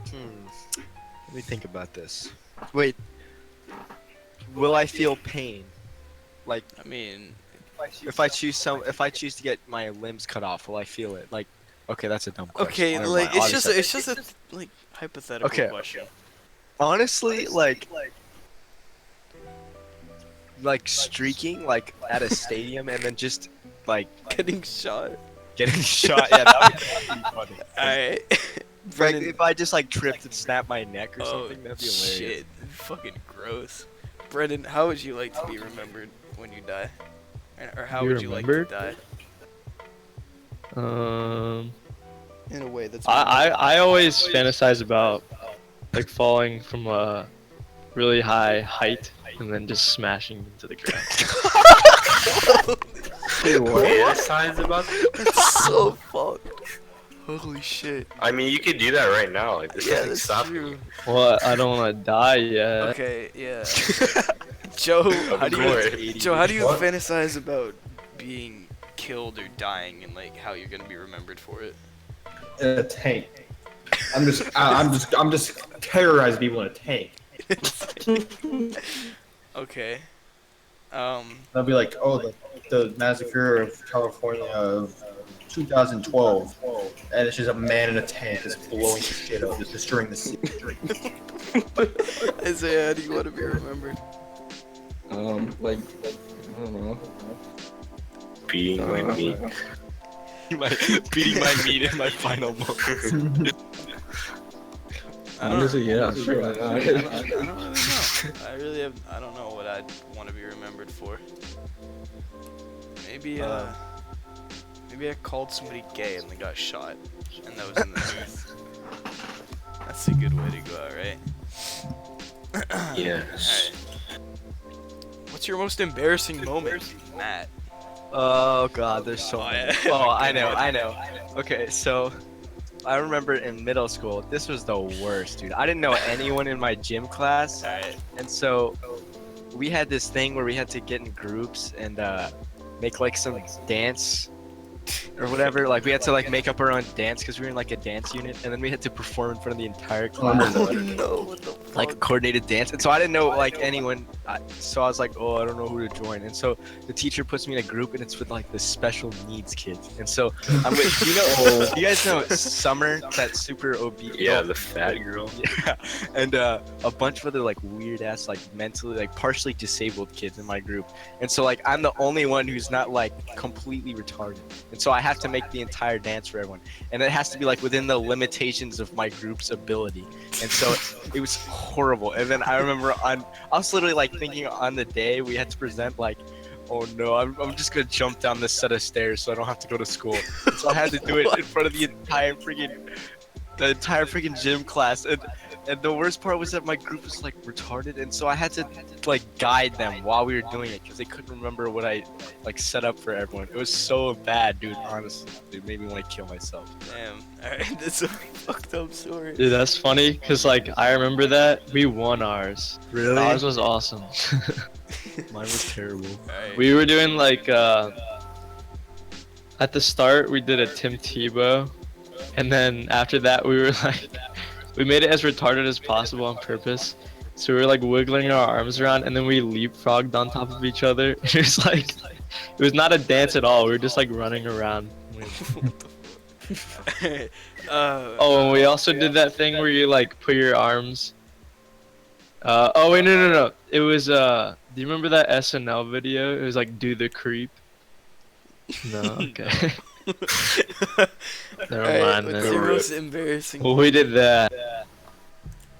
Let me think about this. Wait. Will I feel pain? Like I mean, if I choose to get my limbs cut off, will I feel it? Like, okay, that's a dumb question. okay, Never like mind. I'll it's just- just a like hypothetical Okay. question. honestly like streaking like at a stadium and then just like Getting shot. getting shot. Yeah, that would be pretty funny. Alright. Like, Brennan. if I just like tripped and snapped my neck or Oh something, that'd be hilarious. shit! Fucking gross. Brendan, how would you like to be remembered when you die? Or how Be would you like to die? In a way that's. I always fantasize about like falling from a really high height and then just smashing into the ground. Fantasize about that? That's so fucked. Holy shit. I mean, you could do that right now. Like, this Yeah, doesn't that's stop you. true. Well, I don't want to die yet. Okay, yeah. Joe, how do you course. Joe, how do you fantasize about being killed or dying and like how you're gonna be remembered for it? In a tank. I'm just terrorizing people in a tank. Okay. They'll be like, oh, the massacre of California of 2012, and it's just a man in a tank just blowing shit up, just destroying the city. Isaiah, how do you want to be remembered? Like I don't know. Beating my meat. Beating my meat in my final moments. Honestly, yeah, sure. Why I not? don't really know. I don't know what I'd want to be remembered for. Maybe I called somebody gay and they got shot, and that was in the news. That's a good way to go out, right? Yes. Alright. What's your most embarrassing moment, Matt? Oh god, there's so many. yeah. Oh, I know. Okay, so I remember in middle school, this was the worst, dude. I didn't know anyone in my gym class, Alright. and so we had this thing where we had to get in groups and make like some dance or whatever. Like we had to like make up our own dance because we were in like a dance unit, and then we had to perform in front of the entire class. Oh no, what the fuck? Like a coordinated dance, and so I didn't know like anyone, so I was like, oh, I don't know who to join, and so the teacher puts me in a group, and it's with like the special needs kids, and so I'm with, do you guys know Summer, that super obese, Yeah, the fat girl. yeah, and a bunch of other like weird ass like mentally like partially disabled kids in my group, and so like I'm the only one who's not like completely retarded, and so I have to make the entire dance for everyone, and it has to be like within the limitations of my group's ability, and so it was horrible. And then I remember I was literally like thinking on the day we had to present, like, oh no, I'm just gonna jump down this set of stairs so I don't have to go to school. And so I had to do it in front of the entire freaking gym class. And the worst part was that my group was like retarded, and so I had to like guide them while we were doing it because they couldn't remember what I like set up for everyone. It was so bad, dude. Honestly, it made me want to kill myself. Damn. Alright, that's a fucked up story. Dude, that's funny because like I remember that we won ours. Really? Ours was awesome. Mine was terrible. Alright. We were doing like at the start we did a Tim Tebow, and then after that we were like we made it as retarded as possible on purpose. So we were like wiggling our arms around, and then we leapfrogged on top of each other. It was like it was not a dance at all. We were just like running around. Oh, and we also did that thing where you like put your arms. Oh wait, no. It was do you remember that SNL video? It was like do the creep. No, okay. Never mind What's then. your most embarrassing? Well, we did that.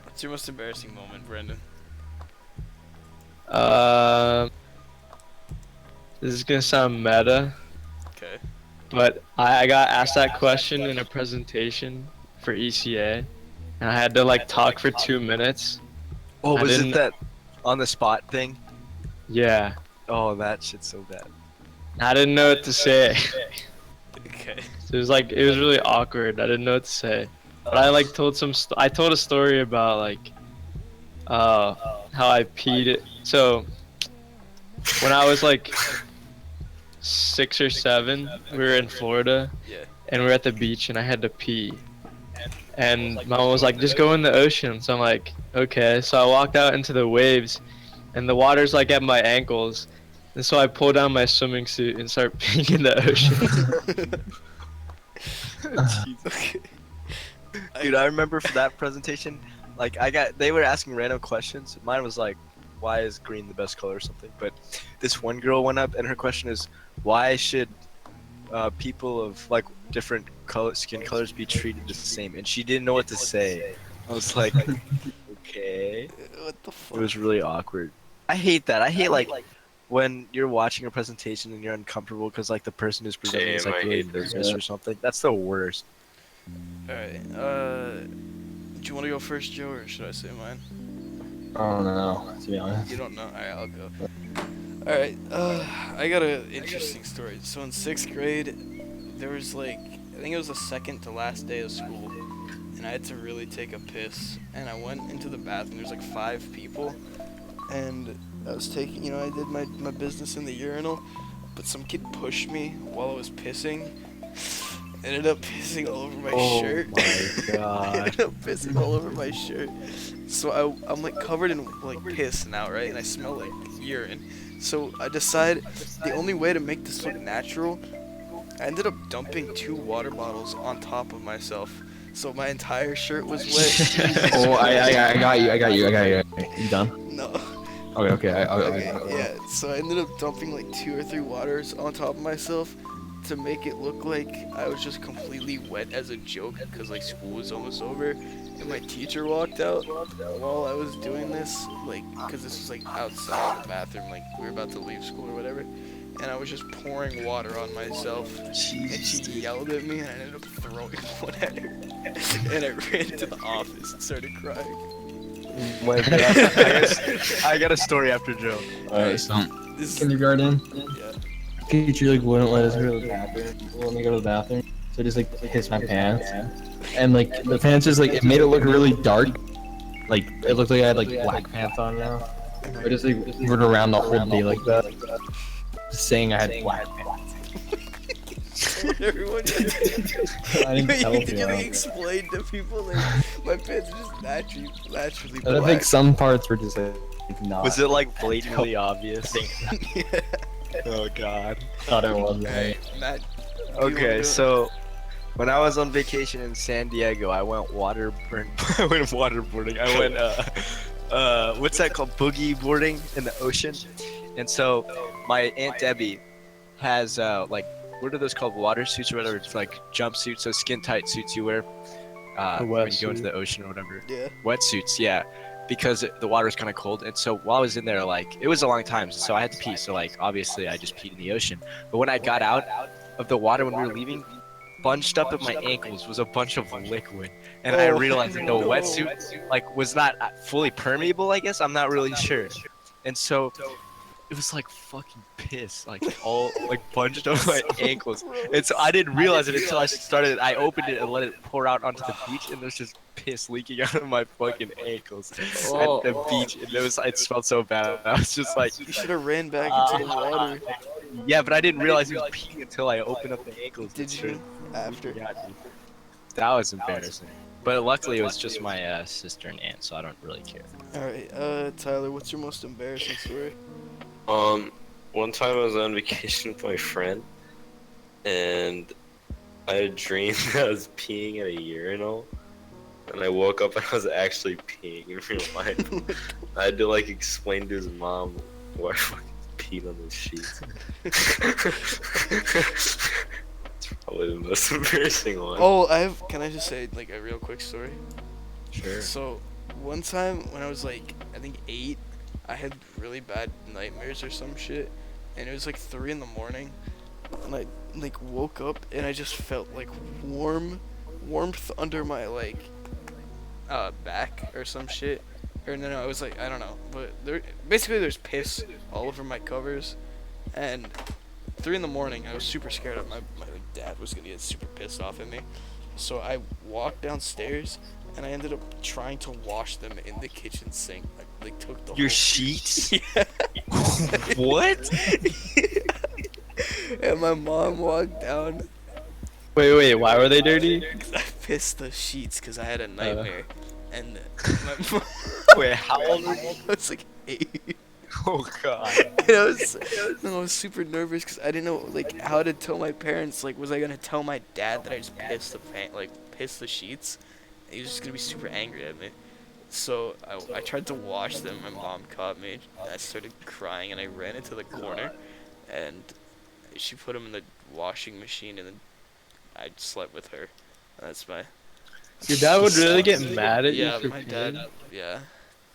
What's your most embarrassing moment, Brendan? This is gonna sound meta, Okay. but I got asked that question in a presentation for ECA, and I had to like talk for 2 minutes. Oh, I was didn't- it that on the spot thing? Yeah, Oh, that shit's so bad. I didn't know what to say. Okay. So it was really awkward. I didn't know what to say. But I like told I told a story about like how I peed it. So when I was like 6 or 7, we were in Florida, Yeah. and we were at the beach, and I had to pee. And mom was like, just go in the ocean. So I'm like, okay. So I walked out into the waves, and the water's like at my ankles. And so I pulled down my swimming suit and start peeing in the ocean. Okay. Dude, I remember for that presentation, like they were asking random questions. Mine was like, why is green the best color or something? But this one girl went up and her question is, why should people of like different skin colors be treated the same? And she didn't know what to say. I was like, okay. What the It fuck? was really awkward. I hate that. I hate like when you're watching a presentation and you're uncomfortable because like the person who's presenting is Same, like I really hate that. nervous or something. That's the worst. Alright. Do you want to go first, Joe, or should I say mine? I don't know, to be honest. You don't know? Alright, I'll go. Alright, I got an interesting story. So in 6th grade, there was like, I think it was the second to last day of school, and I had to really take a piss, and I went into the bathroom. There's like 5 people, and I was taking, I did my business in the urinal, but some kid pushed me while I was pissing. Ended up pissing all over my shirt. Oh my god. Ended up pissing all over my shirt. So I'm like covered in like piss now, right? And I smell like urine. So I decide the only way to make this look natural, I ended up dumping 2 water bottles on top of myself. So my entire shirt was wet. Oh, I got you. You done? No. Okay. Okay, yeah. So I ended up dumping like 2 or 3 waters on top of myself to make it look like I was just completely wet as a joke because like school was almost over, and my teacher walked out while I was doing this, like because this was like outside the bathroom, like we were about to leave school or whatever, and I was just pouring water on myself, and she yelled at me, and I ended up throwing one at her, and I ran to the office and started crying. My God. I got a story after Joe. Alright, so This kindergarten. yeah. Teacher like wouldn't let us go to the bathroom. Let me go to the bathroom. So I just like pissed my pants. And like the pants just like it made it look really dark. Like it looked like I had like black pants on now. I just like run around the whole day like that. Just saying I had black pants. Everyone I didn't tell did you you. like explain to people like my pants are just naturally I black? think some parts were just like not. Was it like blatantly obvious? Yeah. Oh god. Thought it was. Alright, Matt. do you wanna do Okay, it? so when I was on vacation in San Diego, I went waterboarding. I went what's that called? Boogie boarding in the ocean. And so my Aunt Debbie has like what are those called? Water suits or whatever. It's like jumpsuits, so skin tight suits you wear when you go into the ocean or whatever. Yeah. Wetsuits, yeah. Because the water was kind of cold, and so while I was in there, like it was a long time, so I had to pee. So like obviously I just peed in the ocean. But when I got out of the water when we were leaving, bunched up at my ankles was a bunch of liquid, and I realized that the no. wetsuit like was not fully permeable. I guess I'm not really sure, and so it was like fucking piss, like all like bunched up my ankles. And so I didn't realize it until I started. I opened it and let it pour out onto the beach, and there's just piss leaking out of my fucking ankles at the beach. And it smelled so bad. I was just like, You should have ran back into the water. yeah, but I didn't realize it was peeing until I opened up the ankles. Did you? After. Yeah, dude. That was embarrassing. But luckily it was just my sister and aunt, so I don't really care. Alright, Tyler, what's your most embarrassing story? One time I was on vacation with my friend, and I had a dream that I was peeing at a urinal, and I woke up and I was actually peeing in real life. I had to like explain to his mom why I fucking peed on the sheets. It's probably the most embarrassing one. Oh, can I just say like a real quick story? Sure. So, one time when I was like, I think 8, I had really bad nightmares or some shit, and it was like 3 in the morning, and I like woke up and I just felt like warmth under my like back or some shit, or no, I was like, I don't know, but there's piss all over my covers, and 3 in the morning I was super scared of my like, dad was gonna get super pissed off at me, so I walked downstairs and I ended up trying to wash them in the kitchen sink. I like took the Your whole sheets? yeah. What? And my mom walked down. Wait, why were they dirty? I pissed the sheets because I had a nightmare, and my mom, Wait, how old were you? I was like 8. Oh god. And I was super nervous because I didn't know like how to tell my parents. Like, was I gonna tell my dad that I just pissed the sheets? He was just gonna be super angry at me. So I tried to wash them. My mom caught me. I started crying and I ran into the corner, and she put them in the washing machine, and then I slept with her. That's my. Your dad would really get mad at you Yeah, for my peeing? dad. Yeah.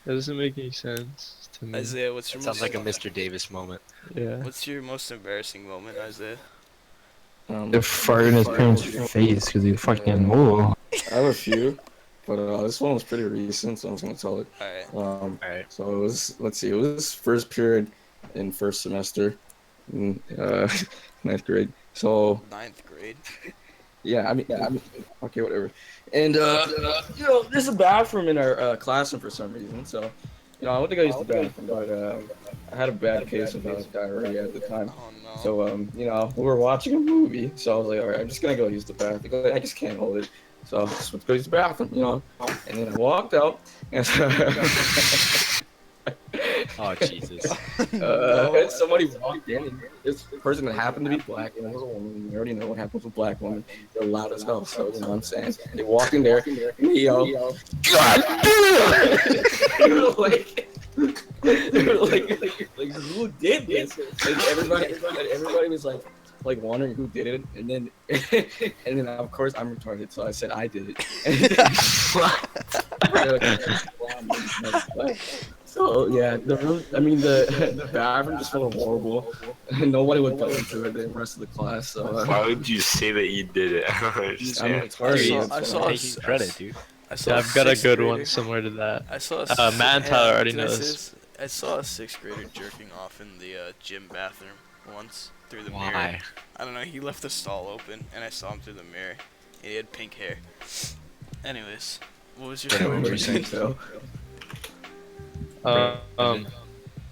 That doesn't make any sense to me. Isaiah, what's your Sounds most, like a Mr. Davis moment. Yeah. what's your most embarrassing moment, Isaiah? The fart in his parents' face because he fucking moved. I have a few, but this one was pretty recent, so I'm just gonna tell it. Alright. Alright. So it was, let's see, it was first period in first semester, in ninth grade. So 9th grade. yeah, I mean, okay, whatever. And there's a bathroom in our classroom for some reason. So, I went to go use the bathroom, but I had a bad case of diarrhea at the time. Oh no. So, we were watching a movie, so I was like, all right, I'm just gonna go use the bathroom. I just can't hold it. So I just went to go use the bathroom, and then I walked out, and Oh Jesus. and somebody walked in, and this person that happened to be black, and it was a woman. You already know what happens with black women. They're loud as hell, so you know what I'm saying. They walked in there, and they yelled, "God damn!" They were like, who did this? Like everybody was like wondering who did it, and then of course I'm retarded, so I said I did it. So yeah, the bathroom just felt horrible. Nobody would go into it the rest of the class. So Why would you say that you did it? I don't understand. I saw Taking credit, dude. Yeah, I've got a good one similar to that. I saw Matt and Tyler already can I know say this. this? I saw a 6th grader jerking off in the gym bathroom once through the mirror. Why? I don't know. He left the stall open, and I saw him through the mirror. And he had pink hair. Anyways, what was your story?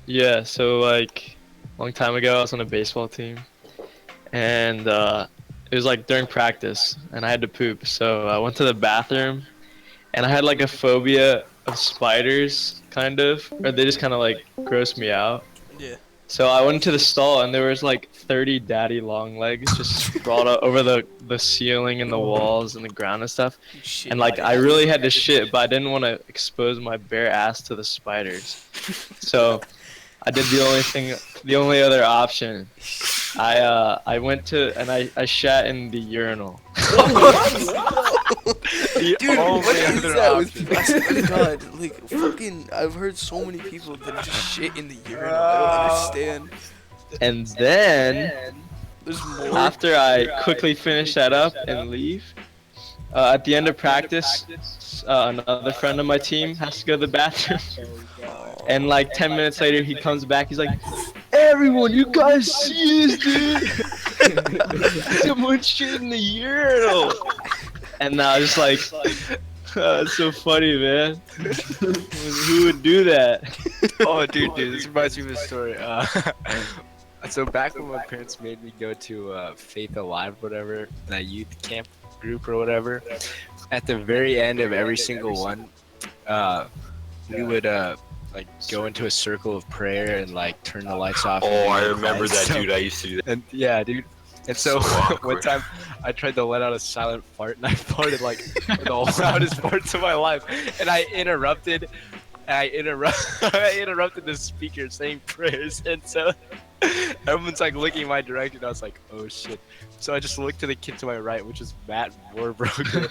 Yeah, so like a long time ago I was on a baseball team, and it was like during practice and I had to poop, so I went to the bathroom and I had like a phobia of spiders, kind of, or they just kind of like grossed me out. Yeah. So I went to the stall and there was like 30 daddy long legs just sprawled out over the ceiling and the walls and the ground and stuff. Shit, And like I really had to shit, but I didn't want to expose my bare ass to the spiders. So I did the only other option. I went to and I shat in the urinal. Dude, what is that with people? I swear to God, like fucking, I've heard so many people that just shit in the urinal. I don't understand. And then There's more. after I quickly finish that up and leave, at the end of practice, another friend of my team has to go to the bathroom. And like 10 minutes later, he comes back. He's like, "Everyone, you guys see this, dude? Someone shit in the urinal." And I was just like, "That's so funny, man. Who would do that?" Oh, dude, this reminds me of a story. So back when my parents made me go to Faith Alive, whatever, that youth camp group or whatever, at the very end of every single one, we would like go into a circle of prayer and like turn the lights off. Oh, I remember that, dude. I used to do that. And yeah, dude. And so So one time I tried to let out a silent fart and I farted like the loudest farts of my life, and I interrupted the speaker saying prayers, and so everyone's like looking in my direction. I was like, oh shit. So I just looked to the kid to my right, which is Matt Warbroker.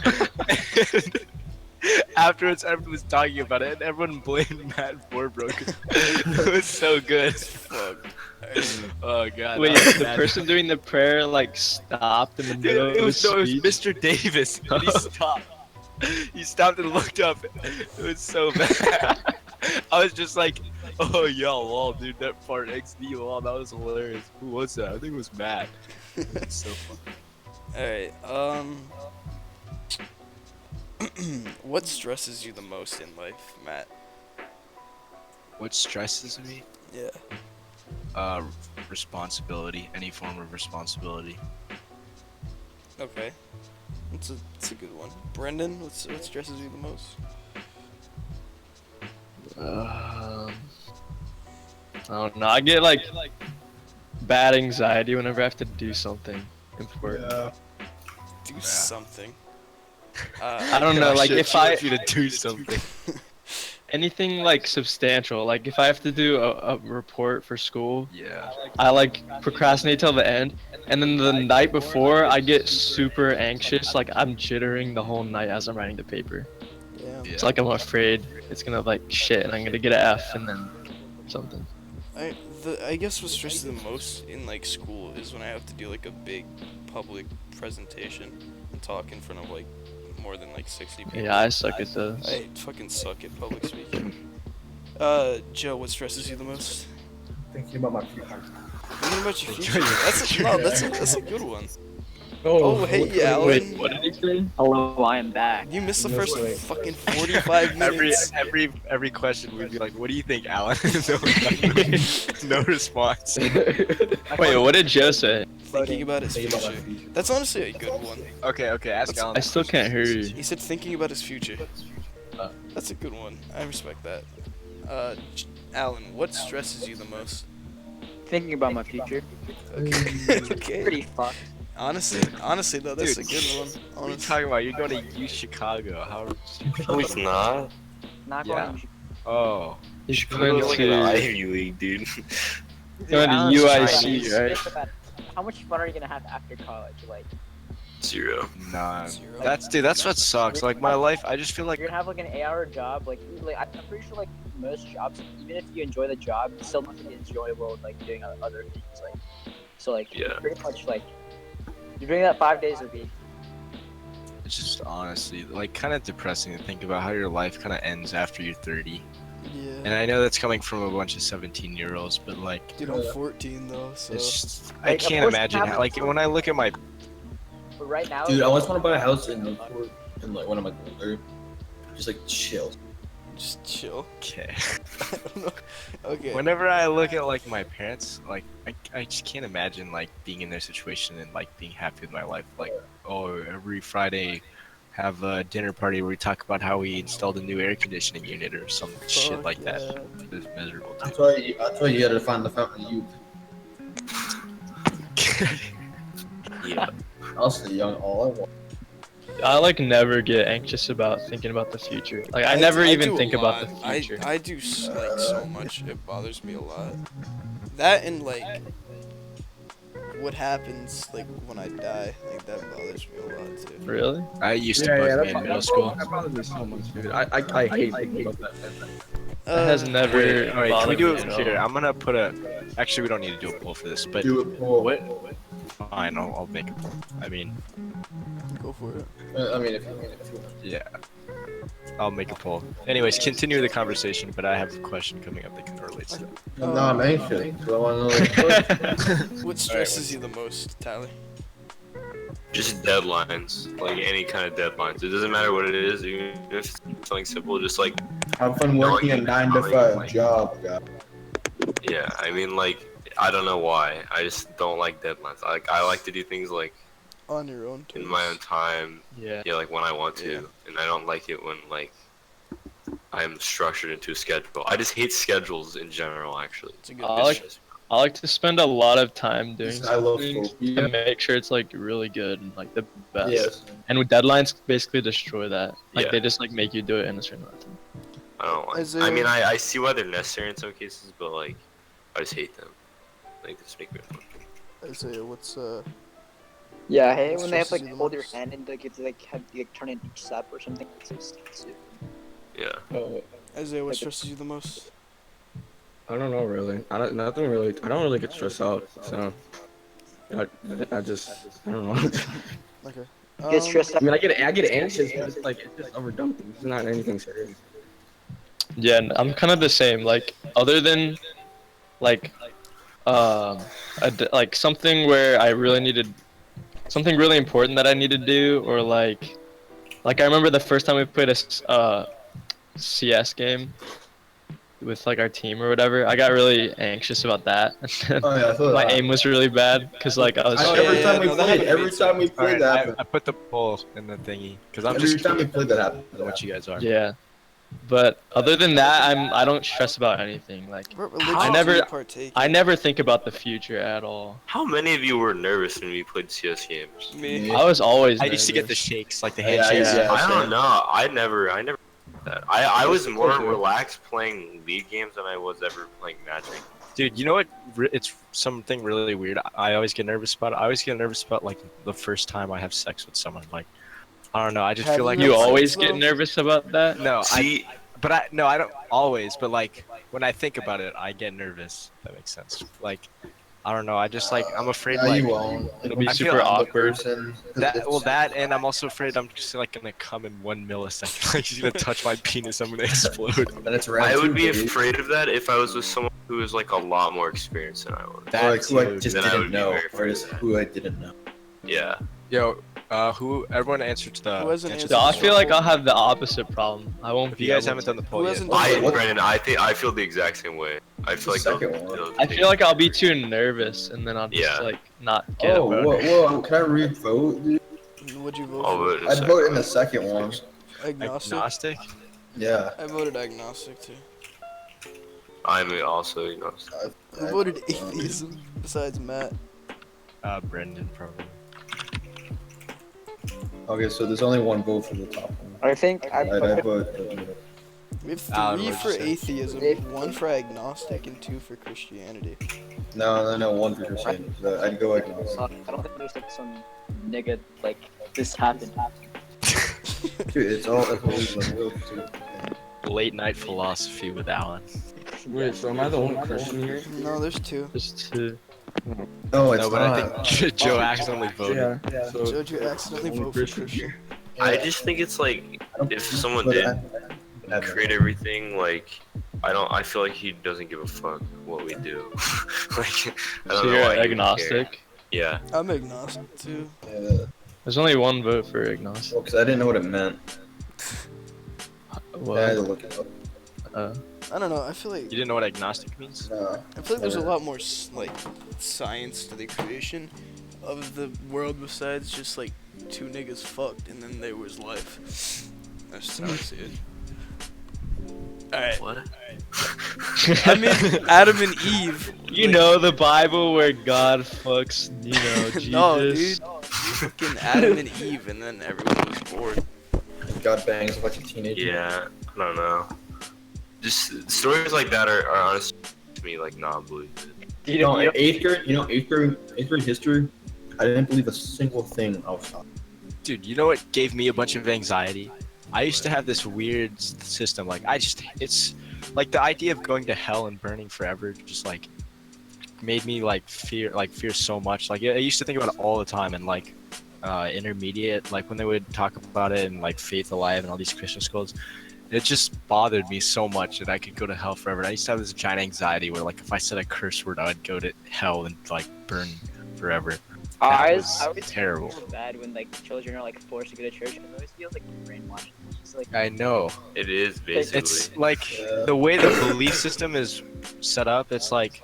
Afterwards, everyone was talking about it, and everyone blamed Matt Warbroker. It was so good. Fuck. Oh god. Wait, that was the bad. person doing the prayer like stopped in the middle Dude, it of was the speech? Mr. Davis. And he stopped. He stopped and looked up. It was so bad. I was just like, oh yeah, lol, dude, that fart XD, lol, that was hilarious. Who was that? I think it was Matt. It's so fun. Alright, what stresses you the most in life, Matt? What stresses me? Yeah. Responsibility. Any form of responsibility. Okay. It's a good one. Brendan, what stresses you the most? I don't know. I get like bad anxiety whenever I have to do something important. Do something. I don't know. Like if I you to do something. anything like substantial, like if I have to do a report for school, Yeah. I like procrastinate till the end, and then the night before I get super anxious. Like I'm jittering the whole night as I'm writing the paper. Yeah. It's like I'm afraid it's gonna like shit and I'm gonna get an F and then something. I guess what stresses the most in like school is when I have to do like a big public presentation and talk in front of like more than like 60 people. Yeah, I suck at those. I fucking suck at public speaking. Joe, what stresses you the most? Thinking about my future. Thinking about your future. That's a good one. Oh, hey, Alan. Wait, what did he say? Hello, I am back. You missed the No first way. fucking 45 minutes. Every question we'd be like, "What do you think, Alan?" No response. Wait, what did Joe say? Thinking about his future. That's honestly a good one. Okay, ask Alan. I still can't hear you. He said thinking about his future. That's a good one. I respect that. Alan, what stresses you the most? Thinking about my future. Okay. Pretty fucked. Honestly though, that's Dude, a good one. What are you Honestly. talking about? You're going to U Chicago. How? No, he's not. Not Yeah. going to Oh. He's Chicago's going like an to Ivy League, dude. going to Alan's UIC, Chinese. right? How much fun are you gonna have after college? Like, 0. Nah. Zero. That's what sucks. Like my life, I just feel like you're gonna have like an 8-hour job. Like I'm pretty sure like most jobs, even if you enjoy the job, it's still not gonna be enjoyable. Like doing other things. Like, so like Yeah. pretty much like you're doing that 5 days a week. it's just honestly like kind of depressing to think about how your life kind of ends after you're 30. And Yeah. I know that's coming from a bunch of 17-year-olds, but like Dude, I'm 14 though, so. it's just I Like, of can't course imagine it how, like when I look at my But right now, Dude, I always want to buy a house in Newport and like when I'm like older, just like chill. Just chill. okay. I don't know. Okay. Whenever I look at like my parents, like I just can't imagine like being in their situation and like being happy with my life. Like, oh, every Friday have a dinner party where we talk about how we installed a new air conditioning unit or some shit like that. It's miserable. That's why you gotta find the fountain of youth. Yeah. I'll stay young all I want. I like never get anxious about thinking about the future. Like I never even do a think about the lot. future. I do like so much. It bothers me a lot. That and like what happens like when I die. Like that bothers me a lot too. Really? I used to bug me in middle school. That bothers me so much, dude. I hate thinking about that. That has never. Wait, alright, can we bothered do me it at all. here? I'm gonna put a. Actually, we don't need to do a poll for this, but Do it, Paul. what? Fine, I'll make a poll. I mean, Go for it. I mean, if you yeah. I'll make a poll. Anyways, continue the conversation, but I have a question coming up that kind of relates to that. no, I'm anxious. So I want to know. What stresses you the most, Tyler? Just deadlines. Like any kind of deadlines. It doesn't matter what it is, even if it's something simple, just like, Have fun working a 9 to 5 job, guy. yeah, I mean, like, I don't know why. I just don't like deadlines. I like to do things like On your own terms. in my own time. Yeah. Yeah, like when I want to, Yeah. and I don't like it when like I'm structured into a schedule. I just hate schedules in general. Actually, It's a good I It's like- just- I like to spend a lot of time doing I love things school. to make sure it's like really good and like the best. Yes. And with deadlines, basically destroy that. Like Yeah. they just like make you do it in a certain amount of time. I don't like. Is I mean, there- I see why they're necessary in some cases, but like, I just hate them. Like, they just make me uncomfortable. Isaiah, what's Yeah, I hate What when they have to stresses like you the hold your most? hand and like you have to like have like turn in each step or something. It's so stupid. Yeah. Isaiah? What stresses you the most? I don't know really. I don't really get stressed out. So I just I don't know. Okay. Get stressed I out. mean, I get anxious, but it's like it's just overdone. It's not anything serious. Yeah, and I'm kind of the same. Like other than like like something where I really needed something really important that I need to do, or like I remember the first time we played a CS game with like our team or whatever. I got really anxious about that. Oh yeah, I feel My that. aim was really bad because like I was. I know, Oh, every yeah, time we no, that played, happened to every me time we played, that Alright, happened. I put the poll in the thingy because I'm Every just time we curious played, that happened. what you guys are. Yeah, but other than that, I don't stress about anything. Like What I religion never- do you partake I in? never think about the future at all. How many of you were nervous when we played CS games? Me. Yeah. I was always. I used to get the nervous. shakes, like the Yeah, handshakes. yeah. I don't know. I never did that. I was more cool, dude. relaxed playing League games than I was ever playing Magic. Dude, you know what? It's something really weird. I always get nervous about. I always get nervous about like the first time I have sex with someone. Like, I don't know. I just Have feel like You Makes always sense, get though. nervous about that. no. See, I don't always. But like when I think about it, I get nervous. If that makes sense. Like, I don't know. I just like I'm afraid No, like you won't. It'll be I feel super I'm the awkward. that, and I'm also afraid I'm just like gonna come in 1 millisecond. Like he's gonna touch my penis, I'm gonna explode. And it's round I would two, be baby. afraid of that if I was with someone who was like a lot more experienced than I was. That Or like who I too. just Then I would didn't be know, very or just afraid of who I didn't know. Yeah, Yo, who? Everyone answer to the. Who hasn't answer answered to So I the feel poll. like I'll have the opposite problem. I won't If be you guys able haven't to. done the poll Who yet. hasn't done the Brandon, I feel the exact same way. I feel like second they'll- one. they'll I take- feel like I'll be too nervous and then I'll just Yeah. like not get Oh, a vote. whoa! Can I re-vote, dude? What'd you vote I'll for? vote in a I'd second. vote in the second one. Agnostic. Agnostic? Yeah. I voted agnostic too. I'm also agnostic. I voted atheism. Besides Matt. Brendan probably. Okay, so there's only one vote for the top one. I think I vote. We have Alan, three what'd for you say? atheism, one for agnostic, and two for Christianity. No, one for Christianity. So I'd go agnostic. I don't think there's like some nigga like this happened. Dude, it's all evolution. Late night philosophy with Alan. Wait, so am I the only Christian here? No, there's two. Just to. No, it's No, but not. I think Joe accidentally voted. Yeah. So Joe, you accidentally only vote for Christian Christian. I just think it's like if someone But did create everything, like I feel like he doesn't give a fuck what we do. Like I So don't know you're why he would care. agnostic. Yeah. I'm agnostic too. Yeah, There's only one vote for agnostic. well, because I didn't know what it meant. I had to Well, look it up. I don't know. I feel like You didn't know what agnostic means? I feel like there's a lot more like science to the creation of the world besides just like two niggas fucked and then there was life. That's how I see it. Alright. What? I mean, Adam and Eve. you like- know the Bible where God fucks, Jesus. No, dude. Fucking Adam and Eve, and then everyone was bored. God bangs a bunch of teenagers. Yeah. I don't know. Just stories like that are honestly to me like non-believable. You know, in eighth grade history, I didn't believe a single thing I was taught. Dude, you know what gave me a bunch of anxiety? I used to have this weird system. Like, it's like the idea of going to hell and burning forever just like made me like fear so much. Like, I used to think about it all the time. And like, intermediate, like when they would talk about it in like Faith Alive and all these Christian schools, it just bothered me so much that I could go to hell forever. And I used to have this giant anxiety where like if I said a curse word, I would go to hell and like burn forever. I was always terrible. feel bad when like children are like forced to go to church because it always feels like brainwashed. It's like I know. It is basically. It's like the way the belief system is set up. It's like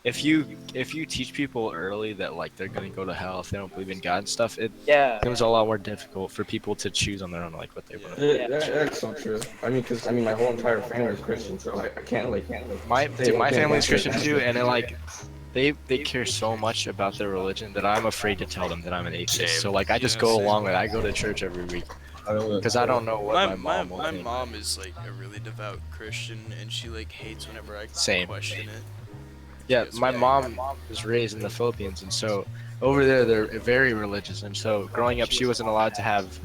if you teach people early that like they're gonna go to hell if they don't believe in God and stuff, it yeah. becomes a lot more difficult for people to choose on their own like what they want. that's so true. I mean, because my whole entire family is Christian, so I can't My my family is Christian too, and it like they care so much about their religion that I'm afraid to tell them that I'm an atheist. Same. So like I just Yeah, go same. along with it. I go to church every week because I don't know what my mom will my think. mom is like a really devout Christian, and she like hates whenever I Same. question it. Yeah, Yes, my yeah. mom was raised in the Philippines, and so over there they're very religious. And so growing up, she wasn't allowed to have,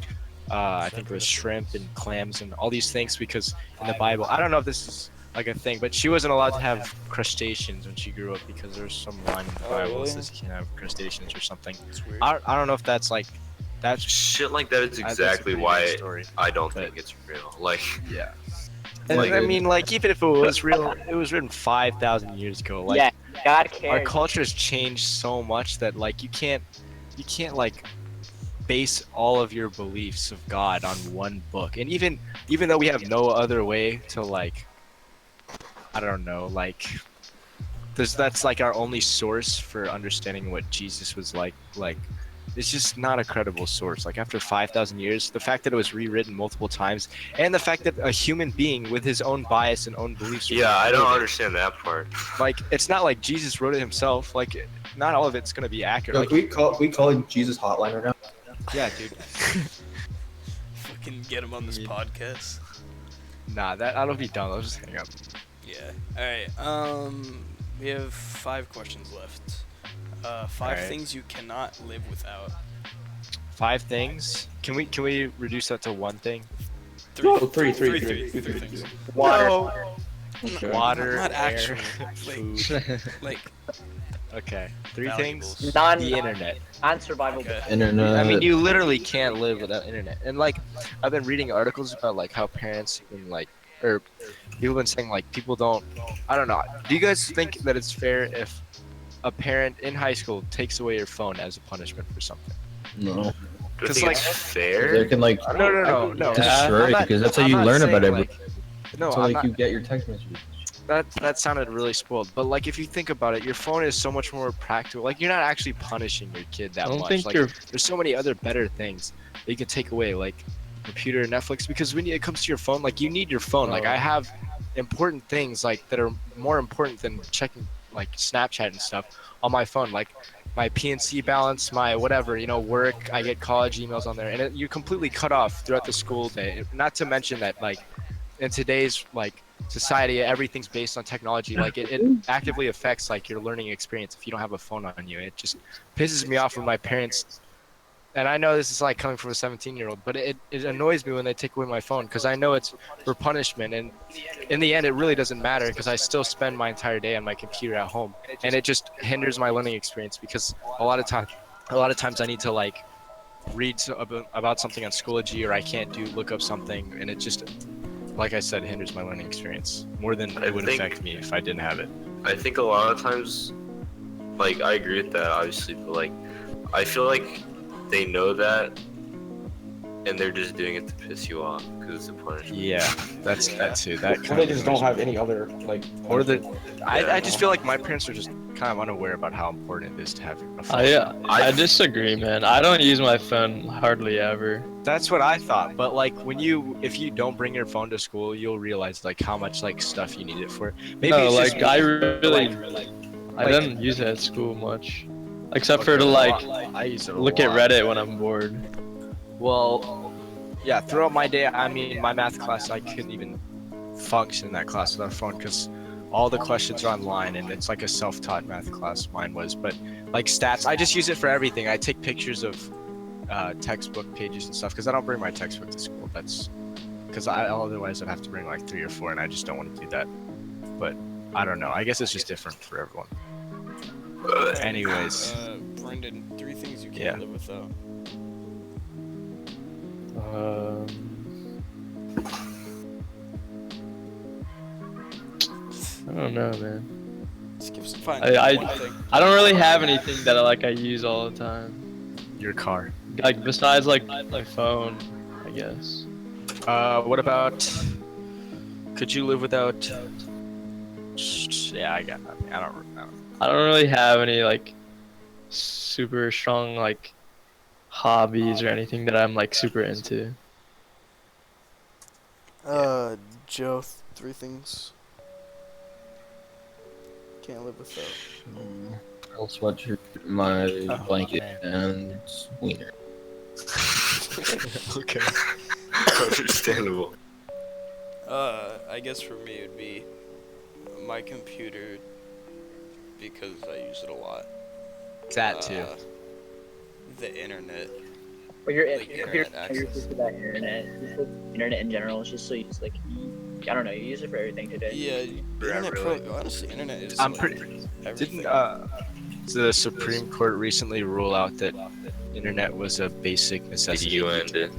I think it was shrimp and clams and all these things because in the Bible, I don't know if this is like a thing, but she wasn't allowed to have crustaceans when she grew up because there's some line in the Oh, Bible that really? says you can't have crustaceans or something. It's weird. I don't know if that's like that's Shit like that is that's a exactly pretty why good story. I don't But- think it's real. Like, Yeah. And Like- I mean, like even if it was real, it was written 5,000 years ago. Like yeah. God our cares. culture has changed so much that like you can't like base all of your beliefs of God on one book. And even though we have no other way to like, I don't know, like that's like our only source for understanding what Jesus was like it's just not a credible source. Like after 5,000 years, the fact that it was rewritten multiple times, and the fact that a human being with his own bias and own beliefs. yeah, I don't wrote it. understand that part. Like it's not like Jesus wrote it himself. Like not all of it's gonna be accurate. Yo, Like, can we call it Jesus Hotline right now? yeah, dude. Fucking get him on this podcast. Nah, that'll be done. I'll just hang up. Yeah. All right. We have 5 questions left. 5 Alright. things you cannot live without. 5 things. Can we reduce that to one thing? 3. Oh, three things. Water. No, Water, not air, actual. food. Like Okay, 3 valuables. things. Non The internet. non-survivable. Okay. Internet. I mean, you literally can't live without internet. And like, I've been reading articles about like how parents and like, or people have been saying like people don't. I don't know. Do you guys think that it's fair if a parent in high school takes away your phone as a punishment for something? No. Because Because like, it's They fair. can like no. destroy it because that's how I'm you not learn about saying, everything. No, So I'm like not. you get your text messages. That sounded really spoiled. But like, if you think about it, your phone is so much more practical. Like, you're not actually punishing your kid I that don't much. think Like, you're. there's so many other better things that you can take away, like computer, Netflix. Because when it comes to your phone, like, you need your phone. Like, I have important things like that are more important than checking like Snapchat and stuff on my phone. Like my PNC balance, my whatever, work. I get college emails on there, and you're completely cut off throughout the school day. Not to mention that like in today's like society, everything's based on technology. Like it actively affects like your learning experience if you don't have a phone on you. It just pisses me off when my parents, and I know this is like coming from a 17-year-old, but it annoys me when they take away my phone because I know it's for punishment, and in the end it really doesn't matter because I still spend my entire day on my computer at home, and it just hinders my learning experience because a lot of times I need to like read about something on Schoology, or I can't look up something, and it just, like I said, hinders my learning experience more than it would affect me if I didn't have it. I think a lot of times, like, I agree with that, obviously, but like, I feel like they know that, and they're just doing it to piss you off because it's a punishment. Yeah, that's that too. That Or kind they of just don't have any other like. or the I just feel like my parents are just kind of unaware about how important it is to have a phone. I disagree, man. I don't use my phone hardly ever. That's what I thought, but like if you don't bring your phone to school, you'll realize like how much like stuff you need it for. Maybe No, it's like just I me, really, like, I don't use it at school much, except for to like I use it a look at lot. Reddit when I'm bored. Well, yeah, throughout my day, I mean, my math class, I couldn't even function in that class without a phone because all the questions are online and it's like a self-taught math class. Mine was, but like stats, I just use it for everything. I take pictures of textbook pages and stuff because I don't bring my textbook to school. That's because otherwise I'd have to bring like 3 or 4, and I just don't want to do that. But I don't know. I guess it's just different for everyone. Anyways, Brendan, 3 things you can't live without. I don't know, man. Just give some fine. I one thing. I don't really have anything that I use all the time. your car. Like besides like my phone, I guess. What about? Could you live without? Yeah, I got nothing. I don't really have any like super strong like hobbies or anything that I'm like super into. Joe, 3 things can't live without. I'll sweatshirt, my blanket, and wiener. Okay. Understandable. I guess for me it would be my computer because I use it a lot. That too. The internet. But you're Like, you're internet you're access. just about internet. Just like internet in general. It's just so you just like I don't know. You use it for everything today. Yeah, internet. Honestly, internet is. I'm like, pretty. everything. Didn't the Supreme Court recently rule out that internet was a basic The necessity? UN did.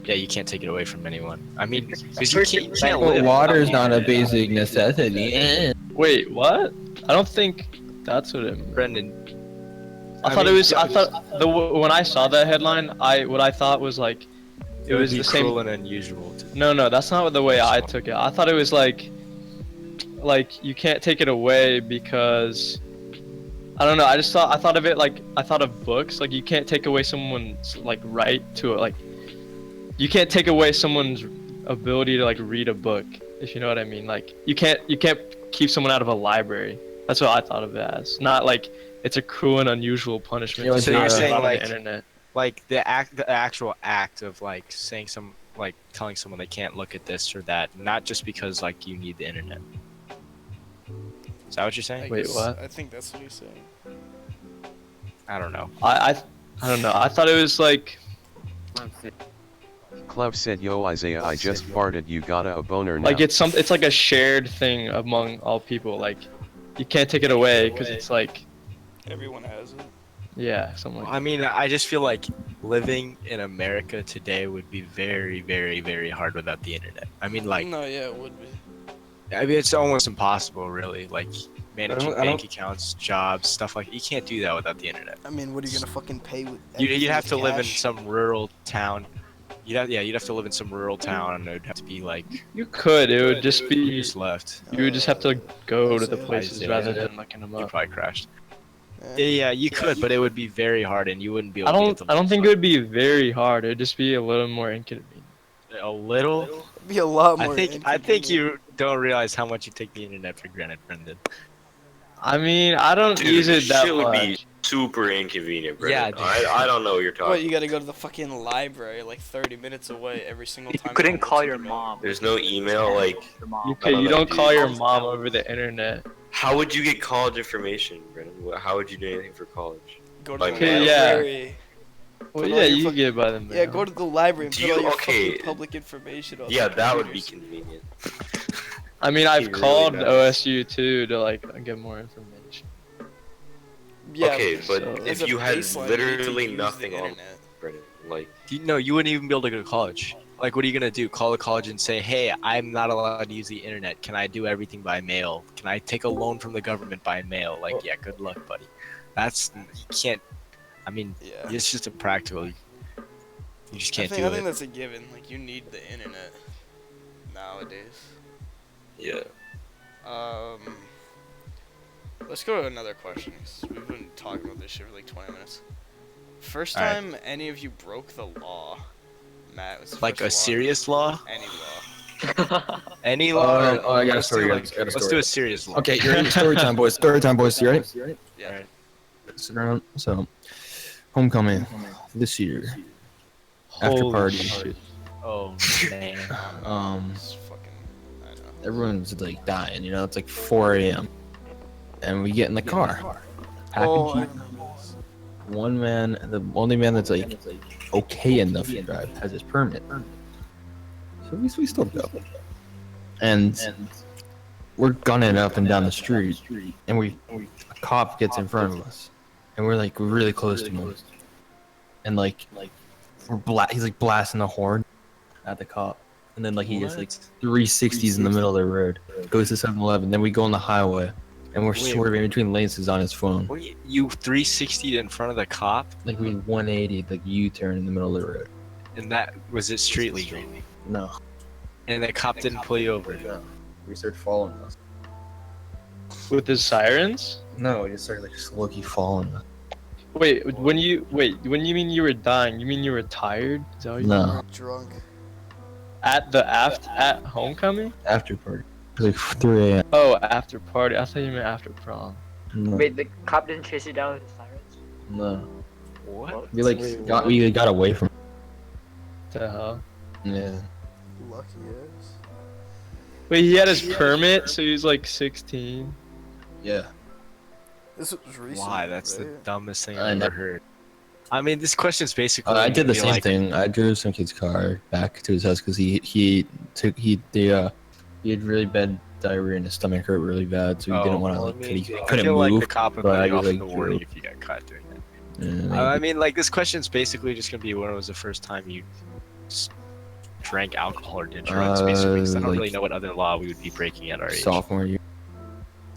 Yeah, you can't take it away from anyone. I mean, because First, you can't But live. water's without not a internet. basic necessity. Wait, what? I don't think that's what it meant. Brendan. I thought when I saw that headline, what I thought was like It was the the same. cruel and unusual. No, that's not the way I took it. I thought it was like you can't take it away because I don't know. I thought of it like I thought of books. Like you can't take away someone's like right to it. Like you can't take away someone's ability to like read a book. If you know what I mean. Like you can't keep someone out of a library. That's what I thought of it as. Not like it's a cruel and unusual punishment. Yeah, to so you're not saying, allow like- the internet. Like the actual act of like saying telling someone they can't look at this or that, not just because like you need the internet. Is that what you're saying? Wait, guess- what? I think that's what he's saying. I don't know. I don't know. I thought it was like Clev said, "Yo, Isaiah, I just farted. You gotta a boner now." like it's like a shared thing among all people. Like you can't take it away because it's like Everyone has it. yeah, something like I mean, I just feel like living in America today would be very, very, very hard without the internet. I mean, like, No, yeah, it would be. I mean, it's almost impossible, really. Like managing I don't- bank accounts, jobs, stuff like you can't do that without the internet. I mean, what are you gonna fucking pay with? You'd everything have with to live in cash? some rural town. You'd have to live in some rural town, and it'd have to be like You could. It would just you be. just left. You would just have to go to the Isaiah. places Isaiah. rather than looking them You up. probably crashed. Eh. Yeah, you could, but it would be very hard, and you wouldn't be able I to don't. get the I don't think it links would be very hard. It'd just be a little more inconvenient. up. A little. It'd be a lot I more. think inconvenient. you don't realize how much you take the internet for granted, Brendan. I mean, I don't Dude, use this it that shit would be much. super inconvenient, bro. Yeah, dude. I don't know what you're talking. What, you gotta go to the fucking library like 30 minutes away every single time. You couldn't want call to your email. mom. There's no email. Like, Your mom. Okay, you know, don't dude. call your mom over the internet. how would you get college information, Brennan? How would you do anything for college? Go to By the mail? Yeah. library. Well, Put all yeah, your you fuck- can get it by the mail. Yeah, go to the library and Do put you- all your okay. fucking public information on Yeah, the that would be computers. convenient. I mean, I've Really called does. OSU too to like get more information. Yeah, Okay, but so- as if a you had baseline, you need to literally use nothing the on internet. Brennan, like, You wouldn't even be able to go to college. Like, what are you gonna do? Call the college and say, "Hey, I'm not allowed to use the internet. Can I do everything by mail? Can I take a loan from the government by mail?" Like, yeah, good luck, buddy. You can't. I mean, Yeah. it's just a practical. You just can't I do think it. that's a given. Like, you need the internet nowadays. yeah. Let's go to another question, 'cause we've been talking about this shit for like 20 minutes. First Alright. time any of you broke the law, Matt, was the Like a first law? serious law? Any law. Any law? Oh, I got a Let's story, do, I like- got a Let's story. do a serious law. Okay, you ready? Story time, boys. Story time, boys. You ready? Yeah. Alright. Sit around. So, homecoming this year. After Holy party. shit. Oh man. It's fucking, I know. Everyone's like dying. You know, it's like 4 a.m. and we get in the car. Oh, I Package. remember this. One man, the only man that's like okay enough to drive, has his permit. So we still go. And we're gunning up and down the street, and a cop gets in front of us, and we're like really close to him, and like he's like blasting the horn at the cop, and then like he just like 360s in the middle of the road, goes to 7-Eleven, then we go on the highway, and we're Wait. swerving in between lanes. He's on his phone. Wait, you 360'd in front of the cop, Like we 180, like U-turn in the middle of the road. and that was it street legal, No. and the cop didn't pull you over. We started following us. With the sirens? No, we just started like slowly following us. Wait, when you mean you were dying, you mean you were tired? Is that what you No, Drunk. at homecoming? after party. It was like 3 a.m. Oh, after party. I thought you meant after prom. No. Wait, the cop didn't chase you down with the sirens? No. What? We like got away from. The hell? Yeah. Lucky ass. Wait, he had his permit, so he was like 16. Yeah. This was recent. Why? That's the right? dumbest thing I I've know. ever heard. I mean, this question's basically. I did the gonna be same like, thing. I drove some kid's car back to his house because he had really bad diarrhea and his stomach hurt really bad, so he didn't want to. well, Like, I mean, he I couldn't feel move. like the cop would but let I you off was the like, warning if you got caught doing that. and I mean, like this question's basically just gonna be when was the first time you drank alcohol or did drugs, basically. 'Cause I don't like, really know what other law we would be breaking at our age. sophomore year.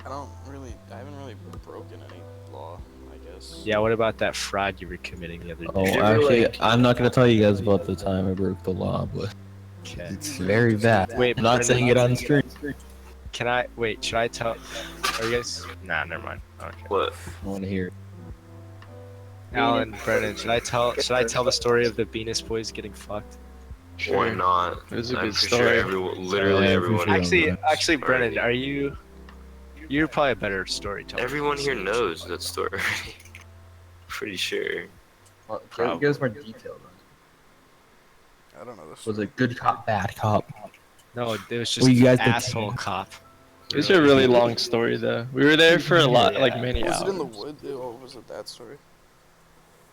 I haven't really broken any law, I guess. Yeah, what about that fraud you were committing the other day? Oh, actually, I'm not gonna tell you guys about the time I broke the law, but Okay. it's very bad. Wait, I'm not Brendan, saying it on the street. Can I wait? Should I tell? Are you guys? Nah, never mind. Okay. What? I want to hear it. Alan, Brennan, should I tell the story of the Benis boys getting fucked? Why not? It was a I'm good pretty story. Sure literally Yeah, I'm everyone. pretty sure. Actually, Brennan, are you? You're probably a better storyteller. Everyone here knows that story. Pretty sure. Well, give us more detail. I don't know this. Was it good cop, bad cop? No, it was Well, just you guys an did- asshole cop. It's a really long story though. We were there for a lot, like many Was hours. it in the wood? Or was it that story?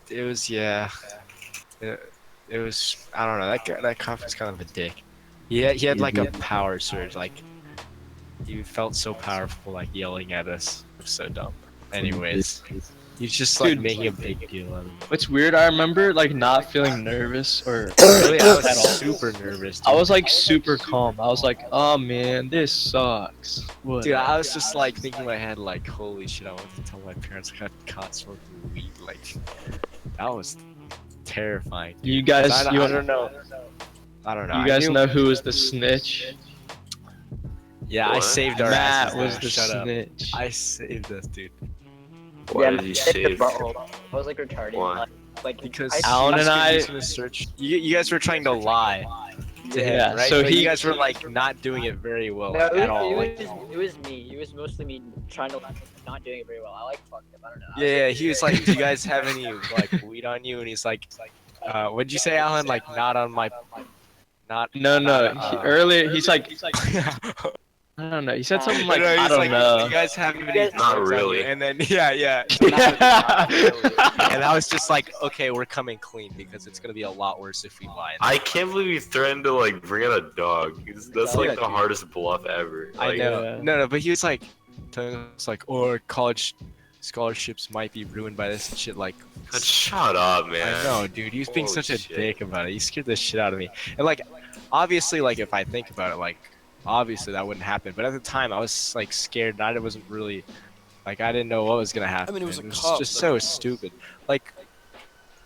It was It was I don't know. That cop was kind of a dick. He had like a power surge. Like he felt so powerful, like yelling at us. It was so dumb. Anyways, He's just like Dude. making a big deal out of it. What's weird, I remember like not feeling nervous or Really, I was at all. super nervous. Dude. I was like super calm. I was like, oh man, this sucks. What? Dude, I was just like thinking in my head, like, holy shit, I want to tell my parents I got caught smoking weed. Like, that was terrifying. You guys, I don't know. I don't know. You guys know who was the snitch? Yeah, I What? saved our Matt asses was there. the Shut up. snitch. I saved us, dude. Why Yeah, did you I hit the save? butthole. I was like retarded. Why? Like Because Alan and I- was gonna search. You guys were trying to lie to him, Yeah, right? so But he- you guys were like not doing it very well No, at all. Like, it was me. It was mostly me trying to not doing it very well. I like fucked up. I don't know. yeah, he was like, "Do you guys have any like weed on you?" And he's like, "What'd you say, Alan? Like, not on my, not." No, earlier he's like, yeah. I don't know. He said something like, No, I he's don't like, know. "Do you guys have any Not drugs on really. you?" And then yeah. And I was just like, "Okay, we're coming clean because it's gonna be a lot worse if we lie." I can't believe you threatened to like bring out a dog. That's like Yeah, the dude. hardest bluff ever. I Like, know. Yeah. No, but he was like, telling us like, "Or college scholarships might be ruined by this and shit." Like, God, shut up, man. I know, dude. He was being Holy such a shit. dick about it. He scared the shit out of me. And like, obviously, like if I think about it, like, obviously that wouldn't happen. But at the time, I was like scared. And I wasn't really, like, I didn't know what was gonna happen. I mean, it was a cop, just though. so stupid. Like,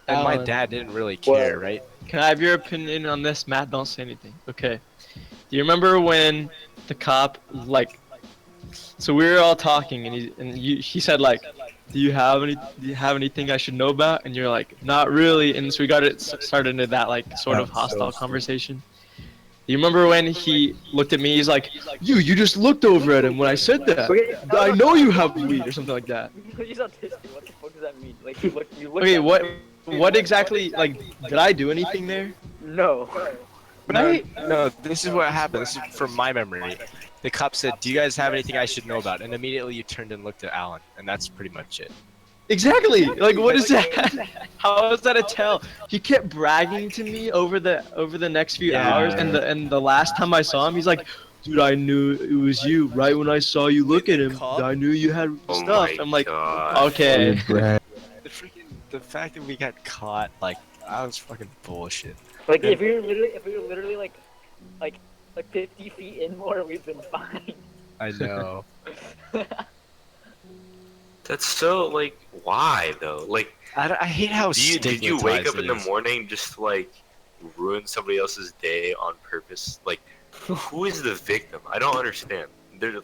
and my Alan. dad didn't really care, right? Can I have your opinion on this? Matt, don't say anything. Okay. Do you remember when the cop, like, so we were all talking and he said like, do you have anything I should know about? And you're like, not really. And so we got it started into that like sort of hostile conversation. Do you remember when he looked at me? He's like, you just looked over at him when I said that. I know you have weed or something like that. He's autistic. What the fuck does that mean? Like you look. Okay, what exactly, like, did I do anything there? No. No, this is what happened. This is from my memory. The cop said, "Do you guys have anything I should know about?" And immediately you turned and looked at Alan, and that's pretty much it. Exactly. Like, what is that? How is that a tell? He kept bragging to me over the next few Yeah. hours, and the last time I saw him, he's like, "Dude, I knew it was you right when I saw you look at him. Cop? I knew you had Oh stuff." my I'm like, God. okay. The fact that we got caught, like, that was fucking bullshit. Like if we were literally like 50 feet in more, we've been fine. I know. That's so like, why though? Like, I hate how did you wake stigmatized up in it the is. morning just to like ruin somebody else's day on purpose? Like, who is the victim? I don't understand. There,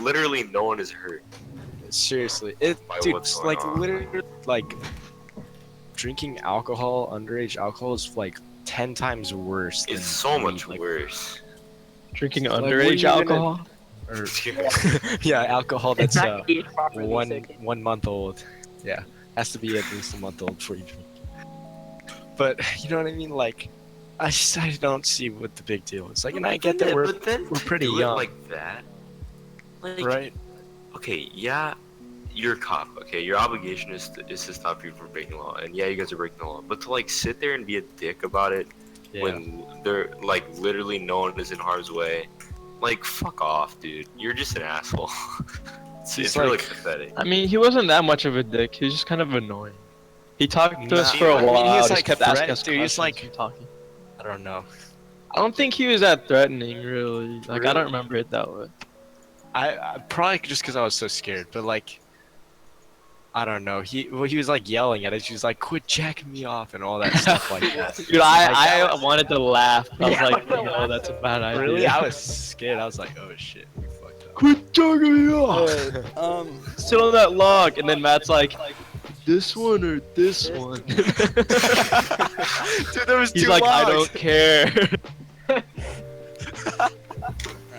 literally, no one is hurt. Seriously, Why, dude, what's like going on? literally, like drinking alcohol, underage alcohol is like 10 times worse. It's than so weed, much like, worse. Drinking what are underage you gonna- alcohol. Or, yeah, alcohol that's It's not aged properly, so one it can- 1 month old. Yeah, has to be at least a month old before you drink. But you know what I mean? Like, I don't see what the big deal is. Like, and I get that we're pretty do it young, like that. Like, right? okay, yeah, you're a cop. Okay, your obligation is to stop people from breaking the law, and yeah, you guys are breaking the law. But to like sit there and be a dick about it Yeah. when they're like literally no one is in harm's way, like fuck off, dude. You're just an asshole. it's really like- pathetic. I mean, he wasn't that much of a dick. He was just kind of annoying. He talked to us Nah, for a I mean, while. he was, just like, kept asking threat- us dude, he was, questions like- and talking. I don't know. I don't think he was that threatening, really. Like, I Really? don't remember it that way. I probably just because I was so scared, but like, I don't know. He was like yelling at us. He was like, "Quit jacking me off" and all that stuff like that. Dude, I wanted to laugh. I was like, no, that's a bad idea. Really, I was scared. I was like, "Oh shit, we fucked up." Quit jogging me off! Sit on that log, and then Matt's like, this one or this one? Dude, there was He's two like, I logs. don't care.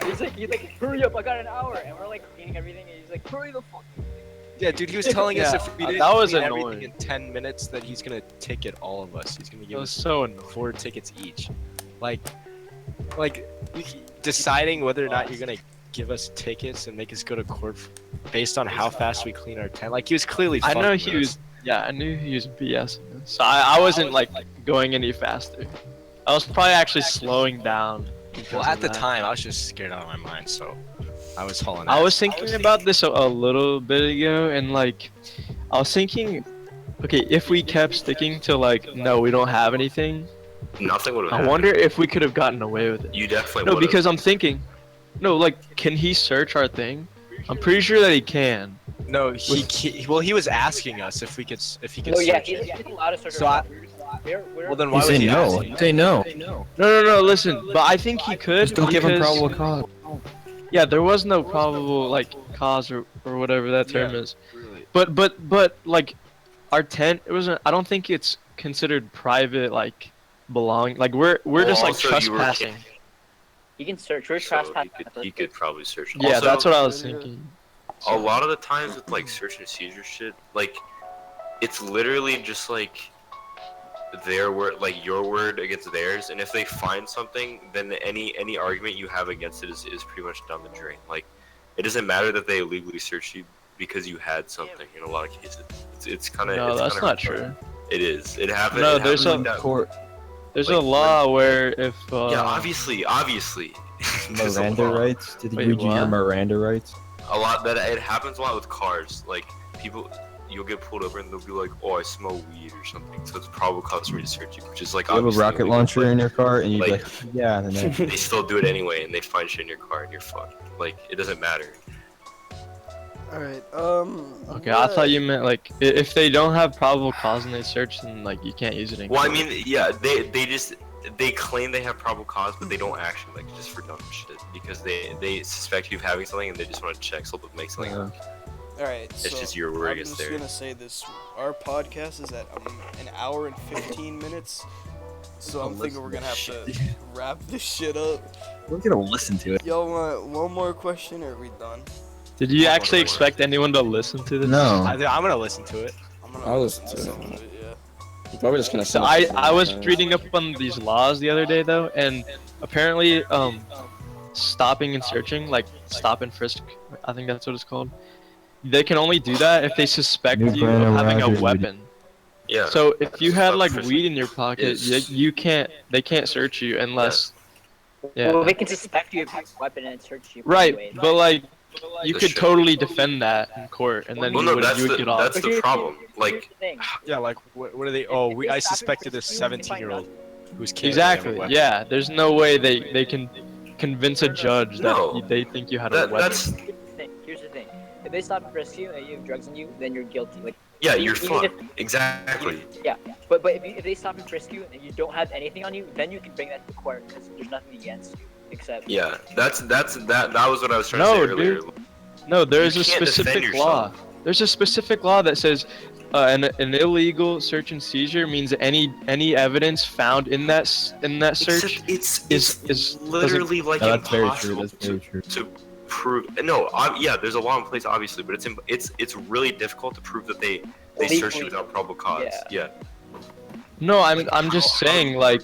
He's like, hurry up! I got an hour, and we're like cleaning everything, and he's like, hurry the fuck. Yeah, dude, he was telling us Yeah, if we didn't that was clean annoying. everything in 10 minutes, that he's gonna ticket all of us. He's gonna It give was us so annoying. 4 tickets each. Like deciding whether or not you're gonna give us tickets and make us go to court based on how fast we clean our tent. Like, he was clearly. I know fucking he with was. us. Yeah, I knew he was BSing. So I wasn't like going any faster. I was probably actually slowing down. because Well, of at the that. time, I was just scared out of my mind, so I was hauling I ass. was thinking about this a little bit ago, and like, I was thinking, okay, if we kept sticking to like, no, we don't have anything. Nothing would have I happened. wonder if we could have gotten away with it. You definitely No, would have. because I'm thinking, no, like, can he search our thing? I'm pretty sure that he can. No, he was asking us if he could No, yeah, search it. he's allowed to search. So our I- computers. We're, Well, then You why say was he no. asking? You say no. No, listen, but I think he could. Just don't give him because- probable cause. Yeah, there was no probable like cause or whatever that term is. Really. But like, our tent, it wasn't. I don't think it's considered private like belonging. Like we're just like Also, you were trespassing. He can search. We're So trespassing. he could probably search. Yeah, Also, that's what I was thinking. A lot of the times with like search and seizure shit, like it's literally just like their word, like your word against theirs, and if they find something, then any argument you have against it is pretty much dumb and drain. Like it doesn't matter that they illegally searched you because you had something. In a lot of cases, it's kind of No, that's not true. It is. It happened. No, it there's happened a like that. Court. There's like, a law where if Yeah, obviously. There's a Miranda law. rights? Did he Wait, read you your what? Miranda rights? A lot that it happens a lot with cars. Like people, you'll get pulled over and they'll be like, "Oh, I smell weed" or something. So it's probable cause for me to search you, which is like You have a obviously rocket illegal, launcher but in your car, and you'd be like- like, yeah, then They still do it anyway, and they find shit in your car, and you're fucked. Like it doesn't matter. Alright, okay, I thought you meant like if they don't have probable cause and they search, then like you can't use it in Well, I court. mean, yeah, they claim they have probable cause, but they don't actually, like, just for dumb shit because they suspect you of having something and they just want to check so they'll make something up. Alright, It's so just your word I'm against just theirs. gonna say this. Our podcast is at an hour and 15 minutes. So I'm thinking we're gonna have to wrap this shit up. we're gonna listen to it. Y'all want one more question or are we done? Did you actually expect anyone to listen to this? No. I'm gonna listen to it. I'll listen to it, yeah. You're probably just gonna. So I was reading up on these laws the other day though, and apparently stopping and searching, like stop and frisk, I think that's what it's called. They can only do that if they suspect New you brand of of having a Roger. weapon. Yeah. So if you had Stop like frisk weed in your pocket, is- you can't. They can't search you unless. Yeah. Well, they can suspect you of having a weapon and search you. Right, Anyway. but like you The could shit. totally defend that in court, and then Well, you no, would get off. that's the problem. Like, Yeah, like what are they? Oh, I suspected a 17-year-old who's carrying a Exactly. weapon. Yeah. There's no way they can convince a judge that No. they think you had a weapon. that's Here's the thing. If they stop and frisk you and you have drugs on you, then you're guilty. Like, yeah, even you're if- fucked. Exactly. Yeah, but if they stop and frisk you and you don't have anything on you, then you can bring that to court because there's nothing against you except. Yeah, that was what I was trying No, to say earlier. dude. No, there's a You can't defend specific law. There's a specific law that says an illegal search and seizure means any evidence found in that search Except is literally like No, that's very impossible true. That's very true. to prove. No, yeah, there's a law in place obviously, but it's really difficult to prove that they searched you without probable cause. Yeah. No, I'm just saying like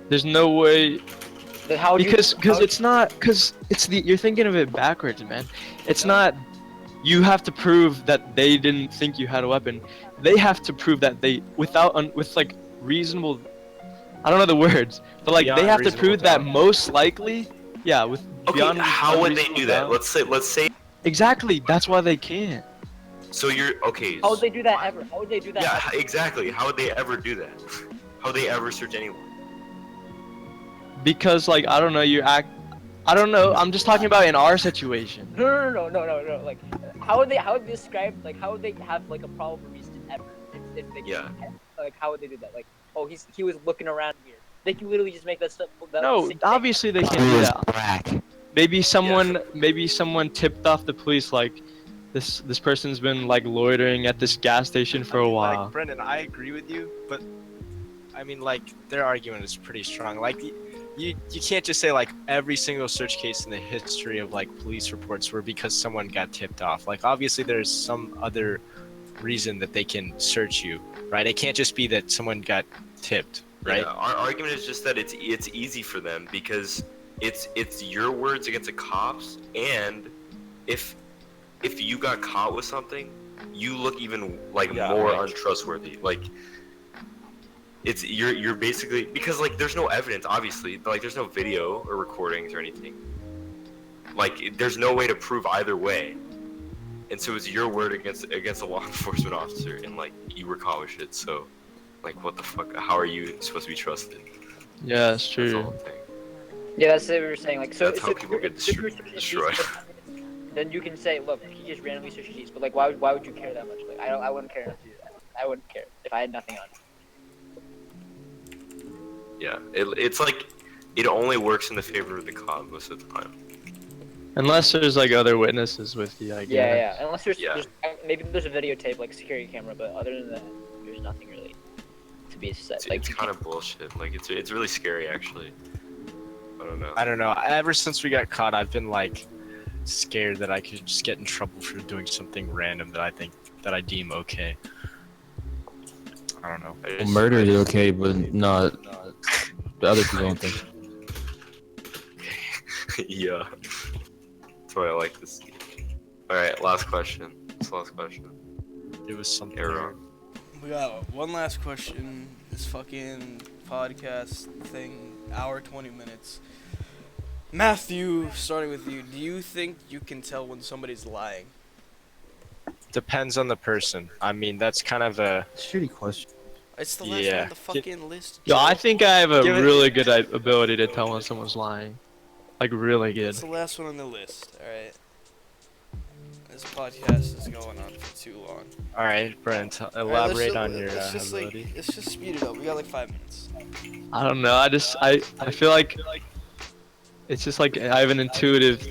there's no way Then how would you- because how would- it's not because it's the you're thinking of it backwards, man. It's not you have to prove that they didn't think you had a weapon. They have to prove that they with like reasonable I don't know the words, but like Beyond they have to reasonable prove that doubt. most likely with Okay, beyond how would they unreasonable do that? doubt. Let's say. Exactly, that's why they can't. So you're okay. How would they do that ever? How would they do that? Yeah, ever? exactly. How would they ever do that? How would they ever search anyone? Because like I don't know, I don't know, I'm just talking about in our situation. No. Like, how would they describe? Like, how would they have like a probable reason ever? If they Yeah. Like, how would they do that? Like, oh, he was looking around here. They can literally just make that stuff. No, obviously they can't do that. Maybe someone tipped off the police like this person's been like loitering at this gas station for a while. Like, Brendan, I agree with you, but I mean, like, their argument is pretty strong. Like, you can't just say like every single search case in the history of like police reports were because someone got tipped off. Like, obviously there's some other reason that they can search you, right? It can't just be that someone got tipped, right? Yeah, our argument is just that it's easy for them because it's your words against the cops, and if you got caught with something, you look even like more right. untrustworthy. Like it's you're basically because like there's no evidence, obviously, like there's no video or recordings or anything. Like there's no way to prove either way. and so it's your word against a law enforcement officer, and like you were caught with shit. So, like, what the fuck? How are you supposed to be trusted? Yeah, it's That's the true. whole thing. Yeah, that's what we were saying. Like, so That's how people get destroyed. Then you can say, look, he just randomly switched seats. But like, why would you care that much? Like, I wouldn't care enough to do that. I wouldn't care if I had nothing on. Yeah, it's like it only works in the favor of the cop most of the time. Unless there's like other witnesses with you, I guess. Yeah. Unless there's Yeah. maybe there's a videotape like security camera, but other than that, there's nothing really to be said. Like, It's kind of bullshit. Like it's really scary actually. I don't know. I don't know. Ever since we got caught, I've been like scared that I could just get in trouble for doing something random that I deem okay. I don't know. Well, murder is okay, but not the other people don't think. Yeah. That's why I like this. Alright, last question. This last question. It was something. Arrow. We got one last question. This fucking podcast thing, hour 20 minutes. Matthew, starting with you, do you think you can tell when somebody's lying? Depends on the person. I mean, that's kind of a Shitty question. It's the last one Yeah. on the fucking list. Yo, I think I have a Give it- really good ability to tell when someone's lying. Like, really good. It's the last one on the list. Alright. This podcast is going on for too long. All right, Brent. Alright, Elaborate on your let's just ability. let's just speed it up. We got like 5 minutes. I don't know. I feel like it's just like I have an intuitive.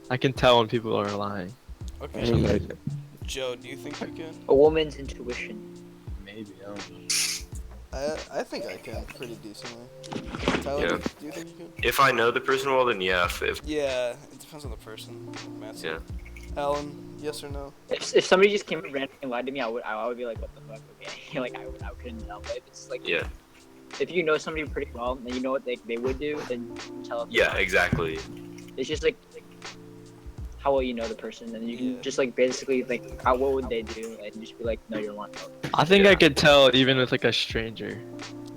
I can tell when people are lying. Okay. Joe, do you think you can? a woman's intuition. Maybe. I don't know. I think I can pretty decently. Tyler, Yeah. do you think you can? If I know the person well, then yeah. If Yeah, it depends on the person. Matt's yeah. Alan, yes or no? If somebody just came and randomly lied to me, I would be like, what the fuck? Okay, like I couldn't tell. But if it's like, Yeah. if you know somebody pretty well and you know what they would do, then you can tell. If Yeah. Exactly. It's just like how well you know the person, and you can Yeah. just like basically like what would they do, and just be like, no, you're lying. I think Yeah. I could tell even with like a stranger.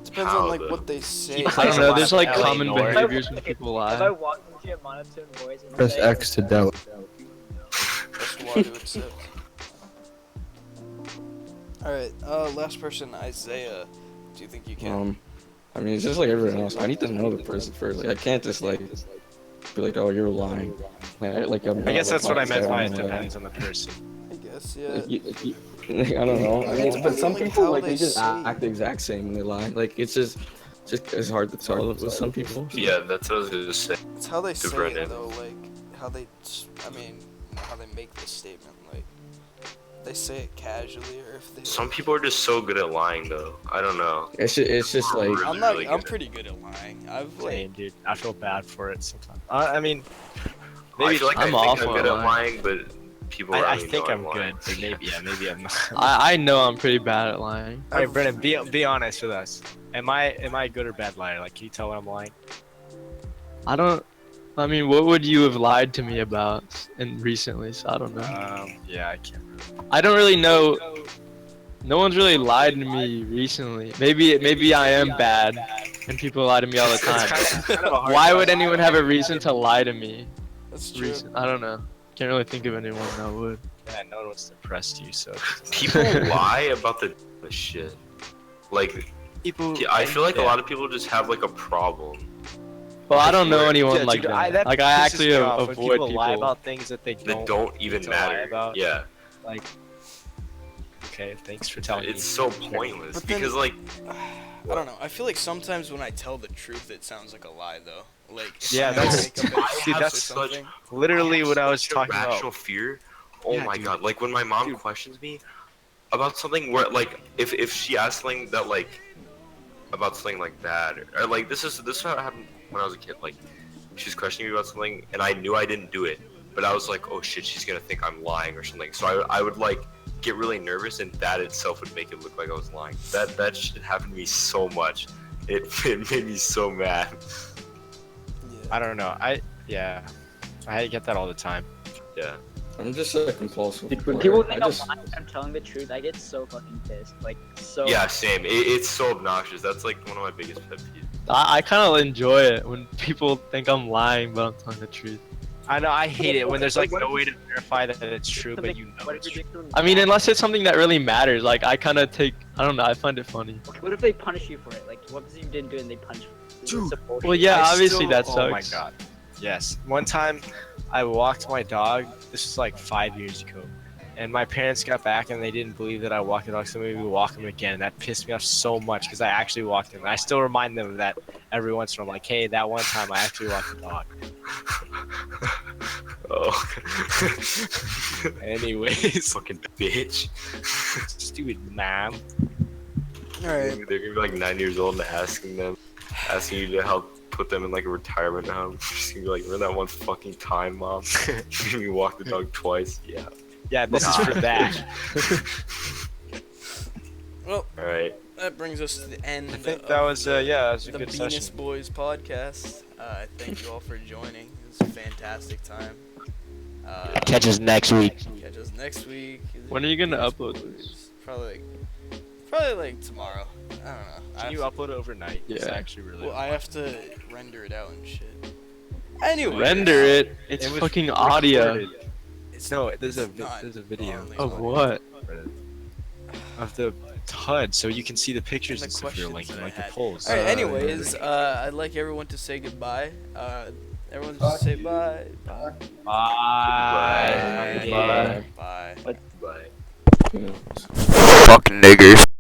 Depends How, on like though? what they say. I don't know. There's like LA common North. behaviors when people If I lie. walk into a monotone voice and Press say, X to doubt. Press Y to accept. Alright, last person, Isaiah. Do you think you can? I mean, it's just like everyone else. I need to know the person first. Like, I can't just like be like, oh, you're lying. Like, I guess that's what I meant by it Like, depends on the person. I guess, yeah. like, I don't know. I mean, but some Like people how like they they just say act the exact same when they lie. Like it's just it's hard to tell with some people. Yeah. That's what I was gonna say. It's how they say it Brendan. though, like how they, I mean, how they make the statement. Like they say it casually, or if they. Some people are just so good at lying, though. I don't know. It's just like I'm not. really I'm good. pretty good at lying. I've Same, like. dude. I feel bad for it sometimes. I mean, I maybe feel like I'm I think awful I'm good at at lying, but people I around me think know I'm lying. good, but maybe I'm not. I know I'm pretty bad at lying. All right, Brennan, be honest with us. Am I a good or bad liar? Like, can you tell when I'm lying? I don't. I mean, what would you have lied to me about in recently? So I don't know. Yeah, I can't. I don't really know. No one's really lied to me recently. Maybe I am bad, and people lie to me all the time. Kind of a hard Why would question. anyone have a reason to lie to me? That's true. I don't know. Can't really think of anyone that would. Yeah, no one wants to impress you, so. People lie about the shit. Like, People. I feel like a lot of people just have like a problem. Well, I don't know anyone Yeah, like dude, that. Like I pisses actually me off when avoid people people. lie about things that they That don't even need to lie matter. about. Yeah, Like. Okay, thanks for telling me. it's so pointless But then- because like I don't know. I feel like sometimes when I tell the truth, it sounds like a lie, though. Like if Yeah, I that's- make up an I excuse have or such- something. Literally what I was such a talking rational about. fear. Oh Yeah, my dude. god! Like when my mom questions me about something, where like if she asks something that like about something like that, or like this is what happened when I was a kid. Like she's questioning me about something, and I knew I didn't do it, but I was like, oh shit, she's gonna think I'm lying or something. So I would like get really nervous, and that itself would make it look like I was lying. That shit happened to me so much. It made me so mad. I don't know. I get that all the time. Yeah. I'm just a compulsive. When liar. people think I I'm just- lying, I'm telling the truth, I get so fucking pissed. Like so. Yeah, same. It's so obnoxious. That's like one of my biggest pet peeves. I kind of enjoy it when people think I'm lying, but I'm telling the truth. I know, I hate it when there's like no way to verify that it's true, but you know What it's if true. you're doing I mean, unless it's something that really matters. Like I kind of take. I don't know. I find it funny. What if they punish you for it? Like, what if you did good and they punish you? Dude, Well, yeah, I obviously still- that Oh my sucks. god. Yes. One time, I walked my dog. This was like 5 years ago, and my parents got back and they didn't believe that I walked the dog, so maybe we walk him again. That pissed me off so much because I actually walked him. And I still remind them of that every once in a while. Like, hey, that one time I actually walked the dog. Oh. Anyways, Fucking bitch. stupid mom. Alright. They're gonna be like 9 years old and asking you to help put them in like a retirement home. Just gonna be like, remember that one fucking time, mom? You walked the dog twice. Yeah. Yeah, this is for that. Well, Alright. that brings us to the end. I think of that was yeah, that was a the good Benis session. Boys podcast. Thank you all for joining. It was a fantastic time. Catch us next week. Catch us next week. When are you gonna Benis upload Boys. Probably like tomorrow. I don't know. Can you upload it overnight? It's Yeah. actually really. Well, I have to render it out and shit. Anyway, Render it. It's It was fucking audio. recorded. No, there's a it's not there's a video only Of audio. what? of the HUD, so you can see the pictures And and the stuff you're questions linking, that I like the had. polls. Alright, anyways, I'd like everyone to say goodbye. Everyone just say bye. Bye. Bye. Bye. Bye. Fucking niggers.